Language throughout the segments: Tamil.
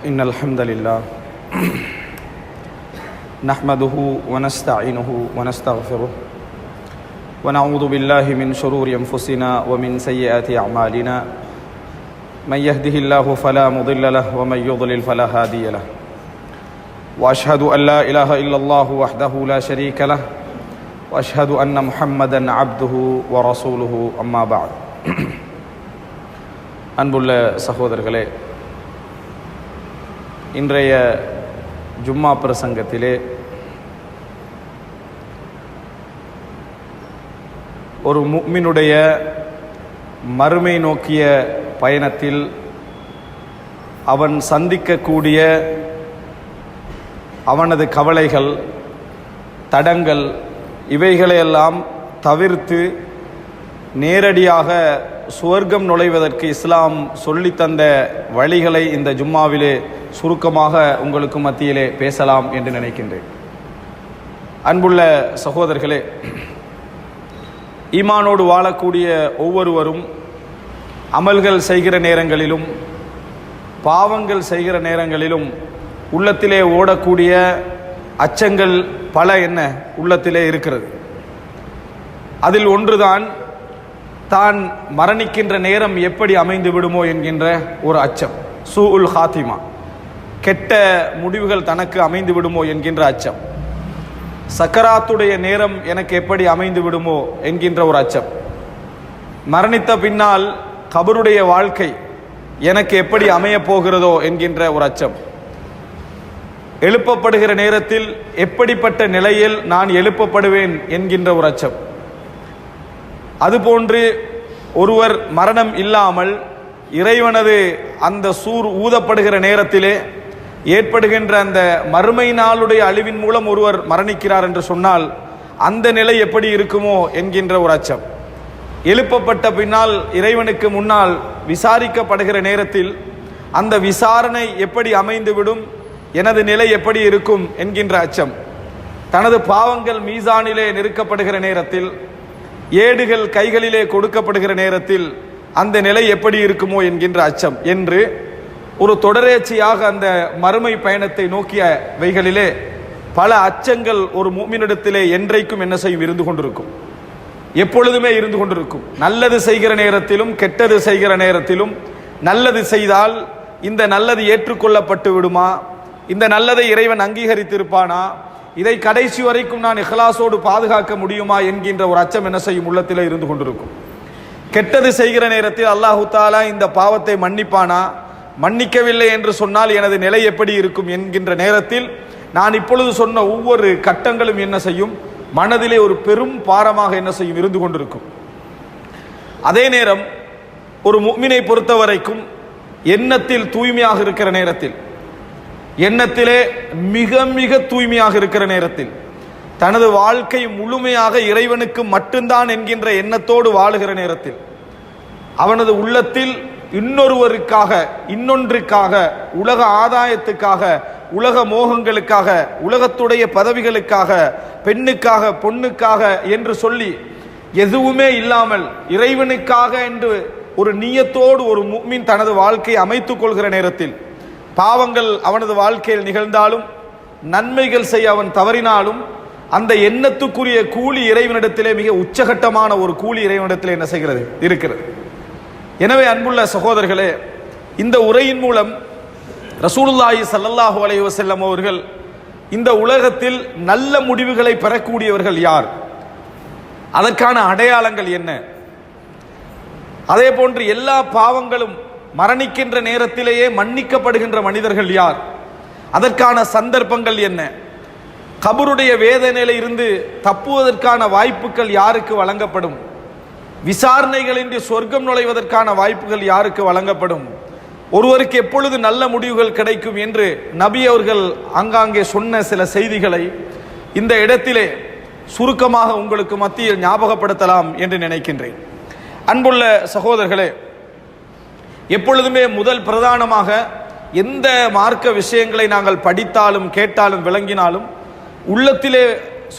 إن الحمد لله نحمده ونستعينه ونستغفره ونعوذ بالله من شرور أنفسنا ومن سيئات أعمالنا من يهده الله فلا مضل له ومن يضلل فلا هادي له وأشهد أن لا إله إلا الله وحده لا شريك له وأشهد أن محمدا عبده ورسوله أما بعد அன்புள்ள சகோதரர்களே, இன்றைய ஜும்மா பிரசங்கத்திலே ஒரு முஃமினுடைய மறுமை நோக்கிய பயணத்தில் அவன் சந்திக்கக்கூடிய அவனது கவலைகள், தடங்கள் இவைகளையெல்லாம் தவிர்த்து நேரடியாக சுவர்க்கம் நுழைவதற்கு இஸ்லாம் சொல்லித்தந்த வழிகளை இந்த ஜும்மாவிலே சுருக்கமாக உங்களுக்கு மத்தியிலே பேசலாம் என்று நினைக்கின்றேன். அன்புள்ள சகோதரர்களே, ஈமானோடு வாழக்கூடிய ஒவ்வொருவரும் அமல்கள் செய்கிற நேரங்களிலும் பாவங்கள் செய்கிற நேரங்களிலும் உள்ளத்திலே ஓடக்கூடிய அச்சங்கள் பல உள்ளத்திலே இருக்கிறது. அதில் ஒன்றுதான் தான் மரணிக்கின்ற நேரம் எப்படி அமைந்து விடுமோ என்கின்ற ஒரு அச்சம். சூஉல் ஹாத்திமா, கெட்ட முடிவுகள் தனக்கு அமைந்து விடுமோ என்கின்ற அச்சம். சக்கராத்துடைய நேரம் எனக்கு எப்படி அமைந்து விடுமோ என்கின்ற ஒரு அச்சம். மரணித்த பின்னால் கபருடைய வாழ்க்கை எனக்கு எப்படி அமையப் போகிறதோ என்கின்ற ஒரு அச்சம். எழுப்பப்படுகிற நேரத்தில் எப்படிப்பட்ட நிலையில் நான் எழுப்பப்படுவேன் என்கின்ற ஒரு அச்சம். அதுபோன்று ஒருவர் மரணம் இல்லாமல் இறைவனது அந்த சூர் ஊதப்படுகிற நேரத்திலே ஏற்படுகின்ற அந்த மறுமை நாளுடைய அழிவின் மூலம் ஒருவர் மரணிக்கிறார் என்று சொன்னால் அந்த நிலை எப்படி இருக்குமோ என்கின்ற ஒரு அச்சம். எழுப்பப்பட்ட பின்னால் இறைவனுக்கு முன்னால் விசாரிக்கப்படுகிற நேரத்தில் அந்த விசாரணை எப்படி அமைந்துவிடும், எனது நிலை எப்படி இருக்கும் என்கின்ற அச்சம். தனது பாவங்கள் மீசானிலே நெருக்கப்படுகிற நேரத்தில், ஏடுகள் கைகளிலே கொடுக்கப்படுகிற நேரத்தில் அந்த நிலை எப்படி இருக்குமோ என்கின்ற அச்சம் என்று ஒரு தொடரேட்சியாக அந்த மறுமை பயணத்தை நோக்கிய வைகளிலே பல அச்சங்கள் ஒரு முஃமினிடத்திலே என்றைக்கும் என்ன செய்யும், இருந்து கொண்டிருக்கும், எப்பொழுதுமே இருந்து கொண்டிருக்கும். நல்லது செய்கிற நேரத்திலும் கெட்டது செய்கிற நேரத்திலும் நல்லது செய்தால் இந்த நல்லது ஏற்றுக்கொள்ளப்பட்டு விடுமா, இந்த நல்லதை இறைவன் அங்கீகரித்திருப்பானா, இதை கடைசி வரைக்கும் நான் இஹ்லாஸோடு பாதுகாக்க முடியுமா என்கின்ற ஒரு அச்சம் என்ன செய்யும், உள்ளத்திலே இருந்து கொண்டிருக்கும். கெட்டது செய்கிற நேரத்தில் அல்லாஹு தாலா இந்த பாவத்தை மன்னிப்பானா, மன்னிக்கவில்லை என்று சொன்னால் எனது நிலை எப்படி இருக்கும் என்கின்ற நேரத்தில் நான் இப்பொழுது சொன்ன ஒவ்வொரு கட்டங்களும் என்ன செய்யும், மனதிலே ஒரு பெரும் பாரமாக என்ன செய்யும், இருந்து கொண்டிருக்கும். அதே நேரம் ஒரு முஃமினை பொறுத்த வரைக்கும் எண்ணத்தில் தூய்மையாக இருக்கிற நேரத்தில், எண்ணத்திலே மிக மிக தூய்மையாக இருக்கிற நேரத்தில், தனது வாழ்க்கை முழுமையாக இறைவனுக்கு மட்டும்தான் என்கின்ற எண்ணத்தோடு வாழுகிற நேரத்தில், அவனது உள்ளத்தில் இன்னொருவருக்காக, இன்னொன்றுக்காக, உலக ஆதாயத்துக்காக, உலக மோகங்களுக்காக, உலகத்துடைய பதவிகளுக்காக, பெண்ணுக்காக, பொண்ணுக்காக என்று சொல்லி எதுவுமே இல்லாமல் இறைவனுக்காக என்று ஒரு நியத்தோடு ஒரு முஃமின் தனது வாழ்க்கையை அமைத்துக் கொள்கிற நேரத்தில், பாவங்கள் அவனது வாழ்க்கையில் நிகழ்ந்தாலும் நன்மைகள் செய்ய அவன் தவறினாலும் அந்த எண்ணத்துக்குரிய கூலி இறைவனிடத்திலே மிக உச்சகட்டமான ஒரு கூலி இறைவனிடத்திலே என்ன செய்கிறது, இருக்கிறது. எனவே அன்புள்ள சகோதரர்களே, இந்த உரையின் மூலம் ரசூலுல்லாஹி ஸல்லல்லாஹு அலைஹி வஸல்லம் அவர்கள் இந்த உலகத்தில் நல்ல முடிவுகளை பெறக்கூடியவர்கள் யார், அதற்கான அடையாளங்கள் என்ன, அதே போன்று எல்லா பாவங்களும் மரணிக்கின்ற நேரத்திலேயே மன்னிக்கப்படுகின்ற மனிதர்கள் யார், அதற்கான சந்தர்ப்பங்கள் என்ன, கபருடைய வேதனையில இருந்து தப்புவதற்கான வாய்ப்புகள் யாருக்கு வழங்கப்படும், விசாரணைகளின்றி சொர்க்கம் நுழைவதற்கான வாய்ப்புகள் யாருக்கு வழங்கப்படும், ஒருவருக்கு எப்பொழுது நல்ல முடிவுகள் கிடைக்கும் என்று நபி அவர்கள் ஆங்காங்கே சொன்ன சில செய்திகளை இந்த இடத்திலே சுருக்கமாக உங்களுக்கு மத்தியில் ஞாபகப்படுத்தலாம் என்று நினைக்கின்றேன். அன்புள்ள சகோதரர்களே, எப்பொழுதுமே முதல் பிரதானமாக எந்த மார்க்க விஷயங்களை நாங்கள் படித்தாலும் கேட்டாலும் விளங்கினாலும் உள்ளத்திலே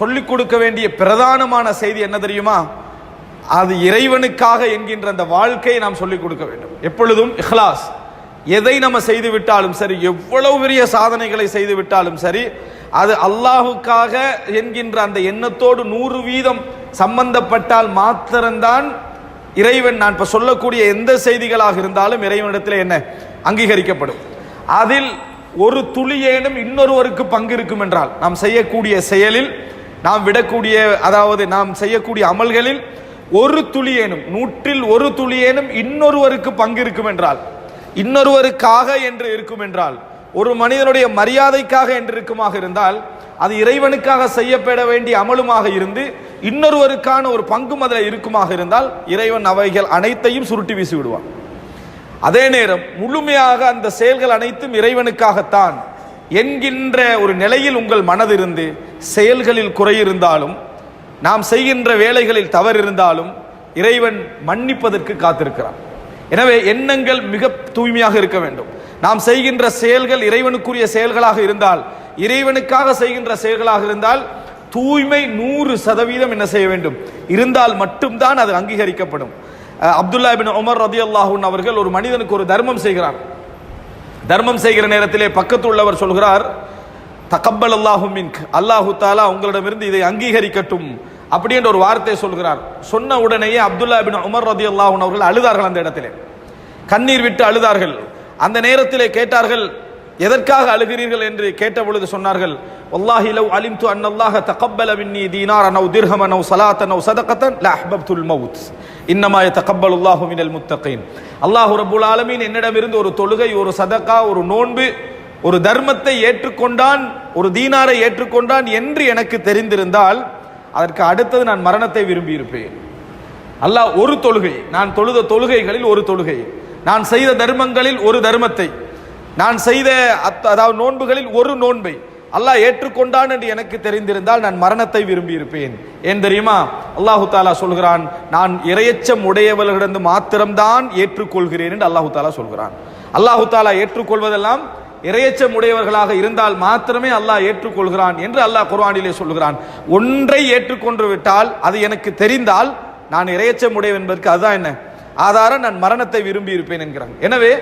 சொல்லிக் கொடுக்க வேண்டிய பிரதானமான செய்தி என்ன தெரியுமா, அது இறைவனுக்காக என்கின்ற அந்த வாழ்க்கையை நாம் சொல்லிக் கொடுக்க வேண்டும். எப்பொழுதும் இஹ்லாஸ், எதை நம்ம செய்து விட்டாலும் சரி, எவ்வளவு பெரிய சாதனைகளை செய்து விட்டாலும் சரி, அது அல்லாஹுக்காக என்கின்ற அந்த எண்ணத்தோடு 100% சம்பந்தப்பட்டால் மாத்திரம்தான் இறைவன், நான் இப்ப சொல்லக்கூடிய எந்த செய்திகளாக இருந்தாலும் இறைவனிடத்தில் என்ன அங்கீகரிக்கப்படும். அதில் ஒரு துளியேனும் இன்னொருவருக்கு பங்கு இருக்கும் என்றால், நாம் செய்யக்கூடிய செயலில், நாம் விடக்கூடிய, அதாவது நாம் செய்யக்கூடிய அமல்களில் ஒரு துளியேனும், 100ல் 1 துளியேனும் இன்னொருவருக்கு பங்கு இருக்கும் என்றால், இன்னொருவருக்காக என்று இருக்கும் என்றால், ஒரு மனிதனுடைய மரியாதைக்காக என்று இருக்குமாக இருந்தால், அது இறைவனுக்காக செய்யப்பட வேண்டிய அமலுமாக இருந்து இன்னொருவருக்கான ஒரு பங்கும் அதில் இருக்குமாக இருந்தால் இறைவன் அவைகள் அனைத்தையும் சுருட்டி வீசி விடுவான். அதே நேரம் முழுமையாக அந்த செயல்கள் அனைத்தும் இறைவனுக்காகத்தான் என்கின்ற ஒரு நிலையில் உங்கள் மனதிருந்து செயல்களில் குறை இருந்தாலும், நாம் செய்கின்ற வேலைகளில் தவறு இருந்தாலும் இறைவன் மன்னிப்பதற்கு காத்திருக்கிறான். எனவே எண்ணங்கள் மிக தூய்மையாக இருக்க வேண்டும். நாம் செய்கின்ற செயல்கள் இறைவனுக்குரிய செயல்களாக இருந்தால், இறைவனுக்காக செய்கின்ற செயல்களாக இருந்தால் தூய்மை 100% என்ன செய்ய வேண்டும் இருந்தால் மட்டும்தான் அது அங்கீகரிக்கப்படும். அப்துல்லா இப்னு உமர் ரலியல்லாஹு அன்ஹு அவர்கள் ஒரு மனிதனுக்கு ஒரு தர்மம் செய்கிறார். தர்மம் செய்கிற நேரத்திலே பக்கத்து உள்ளவர் சொல்கிறார், தகப்பல் அல்லாஹு மின்க், அல்லாஹு தாலா உங்களிடமிருந்து இதை அங்கீகரிக்கட்டும் அப்படின்ற ஒரு வார்த்தை சொல்கிறார். சொன்ன உடனேயே அப்துல்லா இப்னு உமர் ரலியல்லாஹு அன்ஹு அவர்கள் அழுதார்கள். அந்த இடத்திலே கண்ணீர் விட்டு அழுதார்கள். அந்த நேரத்திலே கேட்டார்கள், எதற்காக அழுகிறீர்கள் என்று கேட்ட பொழுது சொன்னார்கள், வல்லாஹி லவ் அலிம்து அன்னல்லாஹ தகப்பல மின்னி தீனாரன் அவ் திர்ஹமன் அவ் ஸலாத்தன் அவ் ஸதகத்தன் லா அஹ்பப்துல் மவுத் இன்னமா யதகப்பலுல்லாஹு மினல் முத்தகீன். அல்லாஹ் ரப்பல் ஆலமீன் என்னிடமிருந்து ஒரு தொழுகை, ஒரு சதகா, ஒரு நோன்பு, ஒரு தர்மத்தை ஏற்றுக்கொண்டான், ஒரு தீனாரை ஏற்றுக்கொண்டான் என்று எனக்கு தெரிந்திருந்தால் அதற்கு அடுத்தது நான் மரணத்தை விரும்பி இருப்பேன். அல்லாஹ் ஒரு தொழுகை, நான் தொழுத தொழுகைகளில் ஒரு தொழுகை, நான் செய்த தர்மங்களில் ஒரு தர்மத்தை, நான் செய்த அதாவது நோன்புகளில் ஒரு நோன்பை அல்லாஹ் ஏற்றுக்கொண்டான் என்று எனக்கு தெரிந்திருந்தால் நான் மரணத்தை விரும்பி இருப்பேன். ஏன் தெரியுமா? அல்லாஹு தாலா சொல்கிறான், நான் இரையச்சம் உடையவர்களிடம் மாத்திரம்தான் ஏற்றுக்கொள்கிறேன் என்று அல்லாஹு தாலா சொல்கிறான். அல்லாஹு தாலா ஏற்றுக்கொள்வதெல்லாம் இரையச்சம் உடையவர்களாக இருந்தால் மாத்திரமே அல்லாஹ் ஏற்றுக்கொள்கிறான் என்று அல்லாஹ் குர்ஆனிலே சொல்கிறான். ஒன்றை ஏற்றுக்கொண்டு விட்டால், அது எனக்கு தெரிந்தால் நான் இரையச்சம் உடையவன் என்பதற்கு அதுதான் என்ன ஆதாரம், நான் மரணத்தை விரும்பி இருப்பேன் என்கிறாங்க. எனவே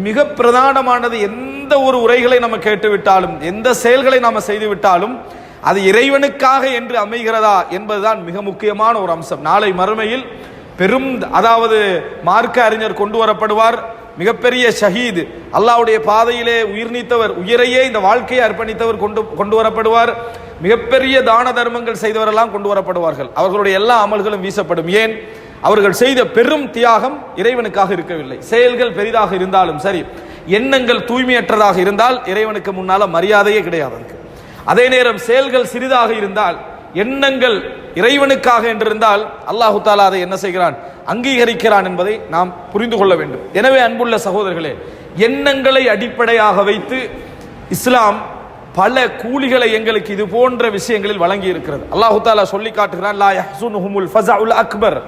மிக பிரதானமானது, எந்த ஒரு உரைகளை நம்ம கேட்டுவிட்டாலும், எந்த செயல்களை நாம் செய்து விட்டாலும் அது இறைவனுக்காக என்று அமைகிறதா என்பதுதான் மிக முக்கியமான ஒரு அம்சம். நாளை மறுமையில் பெரும், அதாவது மார்க்க அறிஞர் கொண்டு வரப்படுவார், மிகப்பெரிய ஷஹீத், அல்லாஹ்வுடைய பாதையிலே உயிர் நீத்தவர், உயிரையே இந்த வாழ்க்கையை அர்ப்பணித்தவர் கொண்டு வரப்படுவார். மிகப்பெரிய தான தர்மங்கள் செய்தவரெல்லாம் கொண்டு வரப்படுவார்கள். அவர்களுடைய எல்லா அமல்களும் வீசப்படும். ஏன்? அவர்கள் செய்த பெரும் தியாகம் இறைவனுக்காக இருக்கவில்லை. செயல்கள் பெரிதாக இருந்தாலும் சரி, எண்ணங்கள் தூய்மையற்றதாக இருந்தால் இறைவனுக்கு முன்னால மரியாதையே கிடையாது. அதே நேரம் செயல்கள் சிறிதாக இருந்தால், எண்ணங்கள் இறைவனுக்காக என்றிருந்தால் அல்லாஹு தாலா அதை என்ன செய்கிறான், அங்கீகரிக்கிறான் என்பதை நாம் புரிந்து கொள்ள வேண்டும். எனவே அன்புள்ள சகோதரர்களே, எண்ணங்களை அடிப்படையாக வைத்து இஸ்லாம் பல கூலிகளை எங்களுக்கு இது போன்ற விஷயங்களில் வழங்கி இருக்கிறது. அல்லாஹு தாலா சொல்லி காட்டுகிறான், லா யஹ்ஸுனுஹுமுல் ஃபஸஉல் அக்பர்,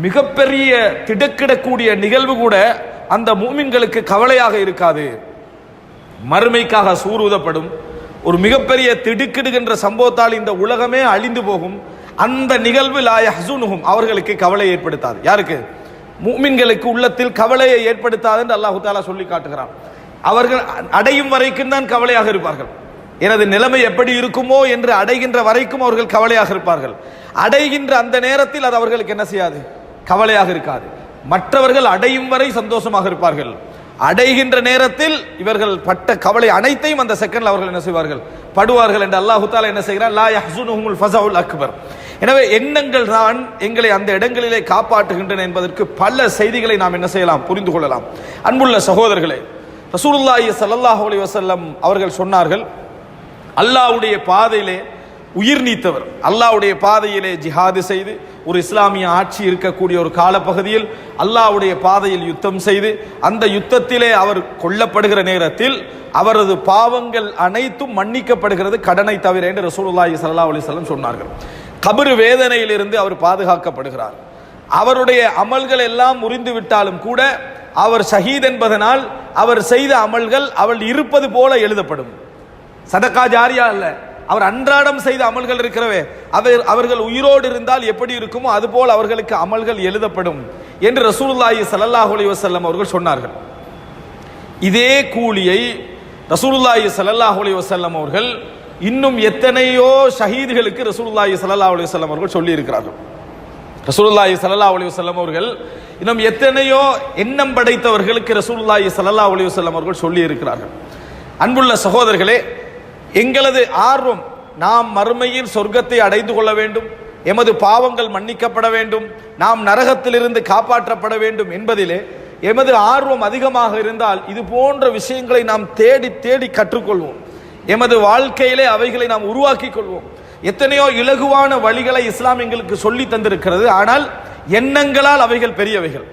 மிகப்பெரிய திடுக்கிடக்கூடிய நிகழ்வு கூட அந்த மூமின்களுக்கு கவலையாக இருக்காது. மறுமைக்காக சூர் ஊதப்படும் ஒரு மிகப்பெரிய திடுக்கிடுகின்ற சம்பவத்தால் இந்த உலகமே அழிந்து போகும். அந்த நிகழ்வு லா யஹ்ஸுனுஹும், அவர்களுக்கு கவலை ஏற்படுத்தாது. யாருக்கு? மூமின்களுக்கு உள்ளத்தில் கவலையை ஏற்படுத்தாது என்று அல்லாஹு தாலா சொல்லி காட்டுகிறான். அவர்கள் அடையும் வரைக்கும் தான் கவலையாக இருப்பார்கள். எனது நிலைமை எப்படி இருக்குமோ என்று அடைகின்ற வரைக்கும் அவர்கள் கவலையாக இருப்பார்கள். அடைகின்ற அந்த நேரத்தில் அது அவர்களுக்கு என்ன செய்யாது, கவலையாக இருக்காது. மற்றவர்கள் அடையும் வரை சந்தோஷமாக இருப்பார்கள். அடைகின்ற நேரத்தில் இவர்கள் பட்ட கவலை அனைத்தையும் அந்த செகண்ட்ல அவர்கள் என்ன செய்வார்கள், படுவார்கள் என்று அல்லாஹு தஆலா என்ன செய்கிறார், லா யஹ்ஸுனுஹுமுல் ஃபஸஉல் அக்பர். எனவே எண்ணங்கள் தான் எங்களை அந்த இடங்களிலே காப்பாற்றுகின்றன என்பதற்கு பல செய்திகளை நாம் என்ன செய்யலாம், புரிந்து கொள்ளலாம். அன்புள்ள சகோதரர்களே, ரசூலுல்லாஹி ஸல்லல்லாஹு அலைஹி வஸல்லம் அவர்கள் சொன்னார்கள், அல்லாஹ்வுடைய பாதையிலே உயிர் நீத்தவர், அல்லாஹ்வுடைய பாதையிலே ஜிஹாது செய்து ஒரு இஸ்லாமிய ஆட்சி இருக்கக்கூடிய ஒரு காலப்பகுதியில் அல்லாஹ்வுடைய பாதையில் யுத்தம் செய்து அந்த யுத்தத்திலே அவர் கொல்லப்படுகிற நேரத்தில் அவரது பாவங்கள் அனைத்தும் மன்னிக்கப்படுகிறது, கடனை தவிர என்று ரசூலுல்லாஹி ஸல்லல்லாஹு அலைஹி வஸல்லம் சொன்னார்கள். கபர் வேதனையிலிருந்து அவர் பாதுகாக்கப்படுகிறார். அவருடைய அமல்கள் எல்லாம் முறிந்து விட்டாலும் கூட அவர் ஷஹீத் என்பதனால் அவர் செய்த அமல்கள் அவள் இருப்பது போல எழுதப்படும். சதகா ஜாரியா அல்ல, அவர் அன்றாடம் செய்த அமல்கள் இருக்கிறவே, அவர்கள் உயிரோடு இருந்தால் எப்படி இருக்குமோ அதுபோல் அவர்களுக்கு அமல்கள் எழுதப்படும் என்று ரசூலுல்லாஹி ஸல்லல்லாஹு அலைஹி வஸல்லம் அவர்கள் சொன்னார்கள். இதே கூலியை ரசூலுல்லாஹி ஸல்லல்லாஹு அலைஹி வஸல்லம் அவர்கள் இன்னும் எத்தனையோ ஷஹீதுகளுக்கு ரசூலுல்லாஹி ஸல்லல்லாஹு அலைஹி வஸல்லம் அவர்கள் சொல்லி இருக்கிறார்கள். ரசூலுல்லாஹி ஸல்லல்லாஹு அலைஹி வஸல்லம் அவர்கள் இன்னும் எத்தனையோ எண்ணம் படைத்தவர்களுக்கு ரசூலுல்லாஹி ஸல்லல்லாஹு அலைஹி வஸல்லம் அவர்கள் சொல்லி இருக்கிறார்கள். அன்புள்ள சகோதரர்களே, எங்களது ஆர்வம் நாம் மறுமையில் சொர்க்கத்தை அடைந்து கொள்ள வேண்டும், எமது பாவங்கள் மன்னிக்கப்பட வேண்டும், நாம் நரகத்திலிருந்து காப்பாற்றப்பட வேண்டும் என்பதிலே எமது ஆர்வம் அதிகமாக இருந்தால் இது போன்ற விஷயங்களை நாம் தேடி தேடி கற்றுக்கொள்வோம். எமது வாழ்க்கையிலே அவைகளை நாம் உருவாக்கி கொள்வோம். எத்தனையோ இலகுவான வழிகளை இஸ்லாம் எங்களுக்கு சொல்லி தந்திருக்கிறது. ஆனால் எண்ணங்களால் அவைகள் பெரியவைகள்,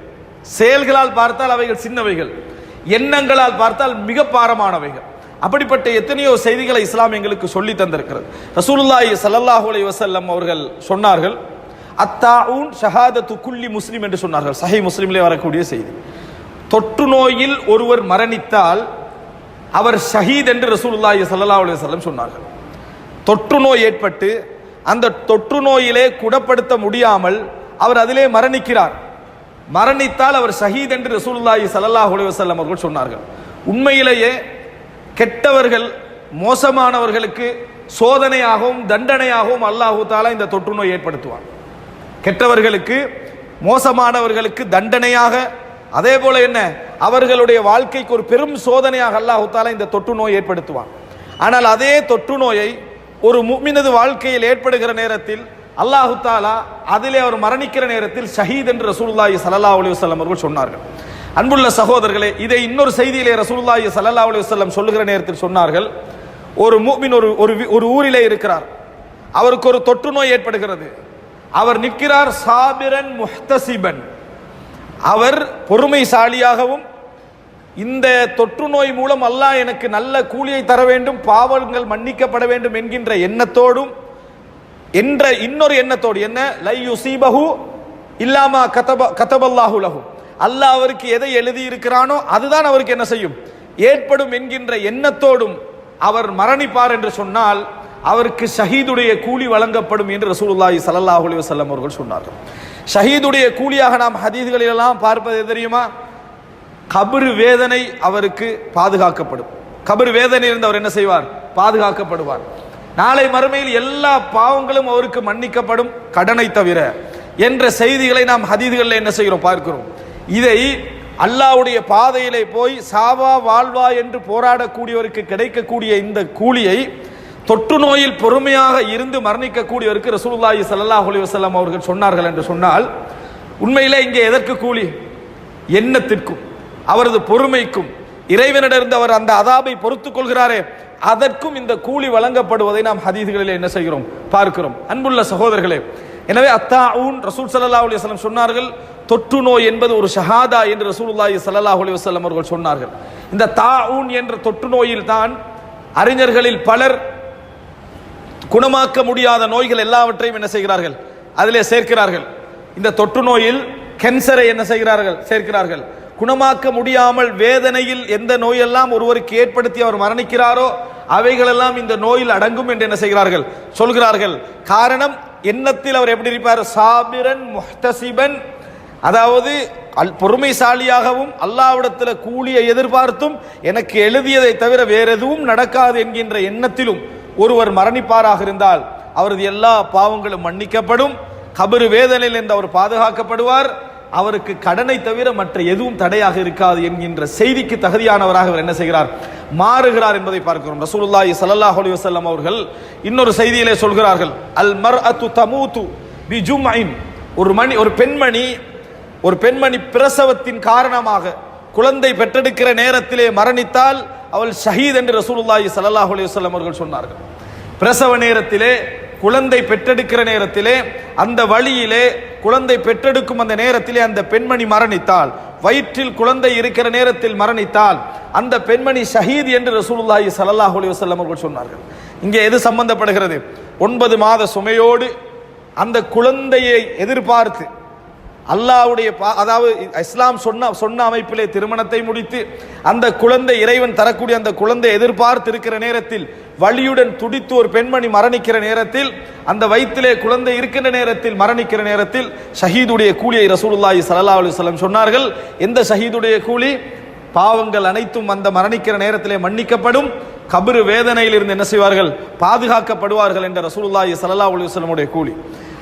செயல்களால் பார்த்தால் அவைகள் சின்னவைகள், எண்ணங்களால் பார்த்தால் மிக பாரமானவைகள். அப்படிப்பட்ட எத்தனையோ செய்திகளை இஸ்லாம் எங்களுக்கு சொல்லி தந்திருக்கிறது. ரசூலுல்லாஹி ஸல்லல்லாஹு அலைஹி வஸல்லம் அவர்கள் சொன்னார்கள், அத்தாஊன் ஷஹாதத்து குல்லி முஸ்லிம் என்று சொன்னார்கள். சஹீஹ் முஸ்லிமிலே வரக்கூடிய செய்தி. தொற்று நோயில் ஒருவர் மரணித்தால் அவர் ஷஹீத் என்று ரசூலுல்லாஹி ஸல்லல்லாஹு அலைஹி வஸல்லம் சொன்னார்கள். தொற்று நோய் ஏற்பட்டு அந்த தொற்று நோயிலே குணப்படுத்த முடியாமல் அவர் அதிலே மரணிக்கிறார். மரணித்தால் அவர் ஷஹீத் என்று ரசூலுல்லாஹி ஸல்லல்லாஹு அலைஹி வஸல்லம் அவர்கள் சொன்னார்கள். உண்மையிலேயே கெட்டவர்கள், மோசமானவர்களுக்கு சோதனையாகவும் தண்டனையாகவும் அல்லாஹு தஆலா இந்த தொற்று நோய் ஏற்படுத்துவார். கெட்டவர்களுக்கு, மோசமானவர்களுக்கு தண்டனையாக, அதே போல என்ன, அவர்களுடைய வாழ்க்கைக்கு ஒரு பெரும் சோதனையாக அல்லாஹு தஆலா இந்த தொற்று நோய் ஏற்படுத்துவார். ஆனால் அதே தொற்று நோயை ஒரு முஃமினது வாழ்க்கையில் ஏற்படுகிற நேரத்தில் அல்லாஹு தஆலா அதிலே அவர் மரணிக்கிற நேரத்தில் ஷஹீத் என்று ரசூலுல்லாஹி ஸல்லல்லாஹு அலைஹி வஸல்லம் அவர்கள் சொன்னார்கள். அன்புள்ள சகோதரர்களே, இதை இன்னொரு செய்தியிலே ரசூலுல்லாஹி ஸல்லல்லாஹு அலைஹி வஸல்லம் சொல்லுகிற நேரத்தில் சொன்னார்கள், ஒரு முஃமின் ஒரு ஊரிலே இருக்கிறார், அவருக்கு ஒரு தொற்று நோய் ஏற்படுகிறது. அவர் நிற்கிறார் சாபிரன் முஹ்தசிபன், அவர் பொறுமைசாலியாகவும் இந்த தொற்று நோய் மூலம் அல்லாஹ் எனக்கு நல்ல கூலியை தர வேண்டும், பாவங்கள் மன்னிக்கப்பட வேண்டும் என்கின்ற எண்ணத்தோடும் என்ற இன்னொரு எண்ணத்தோடு, என்ன, லை யுஸீபஹு இல்லாமா கதபல்லாஹு லஹு, அல்லாஹ் அவருக்கு எதை எழுதி இருக்கிறானோ அதுதான் அவருக்கு என்ன செய்யும், ஏற்படும் என்கின்ற எண்ணத்தோடும் அவர் மரணிப்பார் என்று சொன்னால் அவருக்கு ஷஹீதுடைய கூலி வழங்கப்படும் என்று ரசூலுல்லாஹி ஸல்லல்லாஹு அலைஹி வஸல்லம் அவர்கள் சொன்னார்கள். ஷஹீதுடைய கூலியாக நாம் ஹதீஸ்களிலெல்லாம் பார்ப்பது தெரியுமா? கபர் வேதனை அவருக்கு பாதுகாக்கப்படும். கபர் வேதனை இருந்து அவர் என்ன செய்வார்? பாதுகாக்கப்படுவார். நாளை மறுமையில் எல்லா பாவங்களும் அவருக்கு மன்னிக்கப்படும், கடனை தவிர என்ற செய்திகளை நாம் ஹதீஸ்களில் என்ன செய்கிறோம், பார்க்கிறோம். இதை அல்லாஹ்வுடைய பாதையிலே போய் சாவா வாழ்வா என்று போராடக்கூடியவருக்கு கிடைக்கக்கூடிய இந்த கூலியை தொற்று நோயில் பொறுமையாக இருந்து மரணிக்கக்கூடியவருக்கு ரசூலுல்லாஹி ஸல்லல்லாஹு அலைஹி வஸல்லம் அவர்கள் சொன்னார்கள் என்று சொன்னால், உண்மையிலே இங்கே எதற்கு கூலி? எண்ணத்திற்கும் அவரது பொறுமைக்கும், இறைவனிடமிருந்து அவர் அந்த அதாபை பொறுத்துக் கொள்கிறாரே அதற்கும் இந்த கூலி வழங்கப்படுவதை நாம் ஹதீஸ்களில் என்ன செய்கிறோம், பார்க்கிறோம். அன்புள்ள சகோதரர்களே, எனவே அத்தாஊன் ரசூல் ஸல்லல்லாஹு அலைஹி வஸல்லம் சொன்னார்கள், தொற்று நோய் என்பது ஒரு ஷஹாதா என்று ரசூலுல்லாஹி ஸல்லல்லாஹு அலைஹி வஸல்லம் அவர்கள் சொன்னார்கள். இந்த தாஊன் என்ற தொற்று நோயில் தான் அறிஞர்களில் பலர் குணமாக்க முடியாத நோய்கள் எல்லாவற்றையும் என்ன செய்கிறார்கள், அதிலே சேர்க்கிறார்கள். இந்த தொற்று நோயில் கேன்சரை என்ன செய்கிறார்கள், சேர்க்கிறார்கள். குணமாக்க முடியாமல் வேதனையில் எந்த நோயெல்லாம் ஒருவருக்கு ஏற்படுத்தி அவர் மரணிக்கிறாரோ அவைகளெல்லாம் இந்த நோயில் அடங்கும் என்று என்ன செய்கிறார்கள், சொல்கிறார்கள். காரணம், எண்ணத்தில் அவர் எப்படி இருப்பார்? சாபிரன் முஹ்தசிபன், அதாவது பொறுமைசாலியாகவும் அல்லாஹ்விடத்தில் கூலியை எதிர்பார்த்தும் எனக்கு எழுதியதை தவிர வேற எதுவும் நடக்காது என்கின்ற எண்ணத்திலும் ஒருவர் மரணிப்பாராக இருந்தால் அவரது எல்லா பாவங்களும் மன்னிக்கப்படும், கபரு வேதனையில் இருந்து அவர் பாதுகாக்கப்படுவார், அவருக்கு கடனை தவிர மற்ற எதுவும் தடையாக இருக்காது என்கின்ற செய்திக்கு தகுதியானவராக அவர் என்ன செய்கிறார், மாறுகிறார் என்பதை பார்க்கிறோம். ரசூலுல்லாஹி ஸல்லல்லாஹு அலைஹி வஸல்லம் அவர்கள் இன்னொரு செய்தியிலே சொல்கிறார்கள், அல் மர்அத்து தமூது பிஜும்இன், ஒரு பெண்மணி பிரசவத்தின் காரணமாக குழந்தை பெற்றெடுக்கிற நேரத்திலே மரணித்தால் அவள் ஷஹீத் என்று ரசூலுல்லாஹி ஸல்லல்லாஹு அலைஹி வஸல்லம் அவர்கள் சொன்னார்கள். பிரசவ நேரத்திலே, குழந்தை பெற்றெடுக்கிற நேரத்திலே, அந்த வழியிலே குழந்தை பெற்றெடுக்கும் அந்த நேரத்திலே அந்த பெண்மணி மரணித்தால், வயிற்றில் குழந்தை இருக்கிற நேரத்தில் மரணித்தால் அந்த பெண்மணி ஷஹீத் என்று ரசூலுல்லாஹி ஸல்லல்லாஹு அலைஹி வஸல்லம் அவர்கள் சொன்னார்கள். இங்கே எது சம்பந்தப்படுகிறது? 9 மாத சுமையோடு அந்த குழந்தையை எதிர்பார்த்து அல்லாஹ்வுடைய அதாவது இஸ்லாம் சொன்ன அமைப்பிலே திருமணத்தை முடித்து அந்த குழந்தை இறைவன் தரக்கூடிய அந்த குழந்தை எதிர்பார்த்து இருக்கிற நேரத்தில் வலியுடன் துடித்து ஒரு பெண்மணி மரணிக்கிற நேரத்தில், அந்த வயிற்றிலே குழந்தை இருக்கின்ற நேரத்தில் மரணிக்கிற நேரத்தில் ஷஹீதுடைய கூலியை ரசூலுல்லாஹி ஸல்லல்லாஹு அலைஹி வஸல்லம் சொன்னார்கள். எந்த ஷஹீதுடைய கூலி? பாவங்கள் அனைத்தும் அந்த மரணிக்கிற நேரத்திலே மன்னிக்கப்படும், கபரு வேதனையில் இருந்து என்ன செய்வார்கள், பாதுகாக்கப்படுவார்கள் என்ற ரசூலுல்லாஹி ஸல்லல்லாஹு அலைஹி வஸல்லம் உடைய கூலி.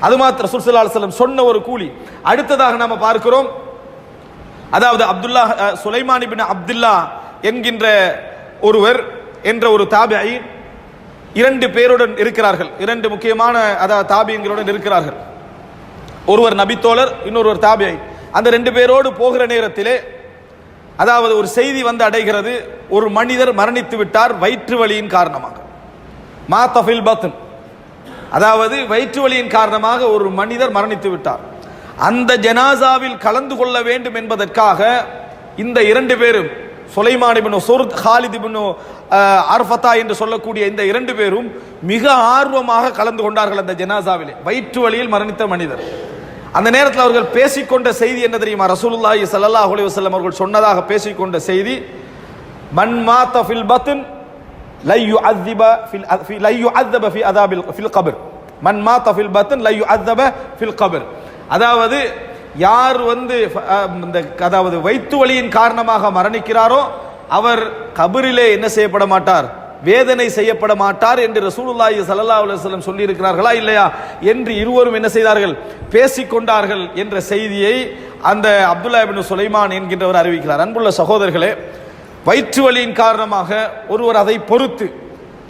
அது மாத்திரம் ரசூல் ஸல்லல்லாஹு அலைஹி வஸல்லம் சொன்ன ஒரு கூலி. அடுத்ததாக நாம பார்க்கிறோம், அதாவது சுலைமான் இப்னு அப்துல்லா என்கின்ற ஒருவர் என்ற ஒரு தாபிஈ இரண்டு பேருடன் இருக்கிறார்கள். இரண்டு முக்கியமான தாபியங்களுடன் இருக்கிறார்கள். ஒருவர் நபித்தோழர், இன்னொருவர் தாபிஈ. அந்த ரெண்டு பேரோடு போகிற நேரத்திலே அதாவது ஒரு செய்தி வந்து அடைகிறது, ஒரு மனிதர் மரணித்து விட்டார் வயிற்று வலியின் காரணமாக. மாத்தஃபில் பத்ன், அதாவது வயிற்று வலியின் காரணமாக ஒரு மனிதர் மரணித்து விட்டார். அந்த ஜனாசாவில் கலந்து கொள்ள வேண்டும் என்பதற்காக இந்த இரண்டு பேரும், சுலைமான் இப்னு சுர்த், ஹாலித் இப்னு அர்ஃபதா என்று சொல்லக்கூடிய இந்த இரண்டு பேரும் மிக ஆர்வமாக கலந்து கொண்டார்கள் அந்த ஜனாசாவிலே. வயிற்று வலியில் மரணித்த மனிதர். அந்த நேரத்தில் அவர்கள் பேசிக்கொண்ட செய்தி என்ன தெரியுமா? ரசூலுல்லாஹி ஸல்லல்லாஹு அலைஹி வஸல்லம் அவர்கள் சொன்னதாக பேசிக்கொண்ட செய்தி, மன் மாத ஃபில் பத்ன் லை யுஅذب في عذاب في القبر. மன் மாத ஃபில் பத்ன் லை யுஅذب في القبر. அதாவது யார் வந்து அதாவது வயிற்று வலியின் காரணமாக மரணிக்கிறாரோ அவர் கபரிலே என்ன செய்யப்பட மாட்டார், வேதனை செய்யப்பட மாட்டார் என்று ரசூலுல்லாஹி ஸல்லல்லாஹு அலைஹி வஸல்லம் சொல்லி இருக்கிறார்களா இல்லையா என்று இருவரும் என்ன செய்தார்கள், பேசிக்கொண்டார்கள் என்ற செய்தியை அந்த அப்துல்லா இப்னு சுலைமான் என்கின்றவர் அறிவிக்கிறார். அன்புள்ள சகோதரர்களே, வயிற்று வலியின் காரணமாக ஒருவர் அதை பொறுத்து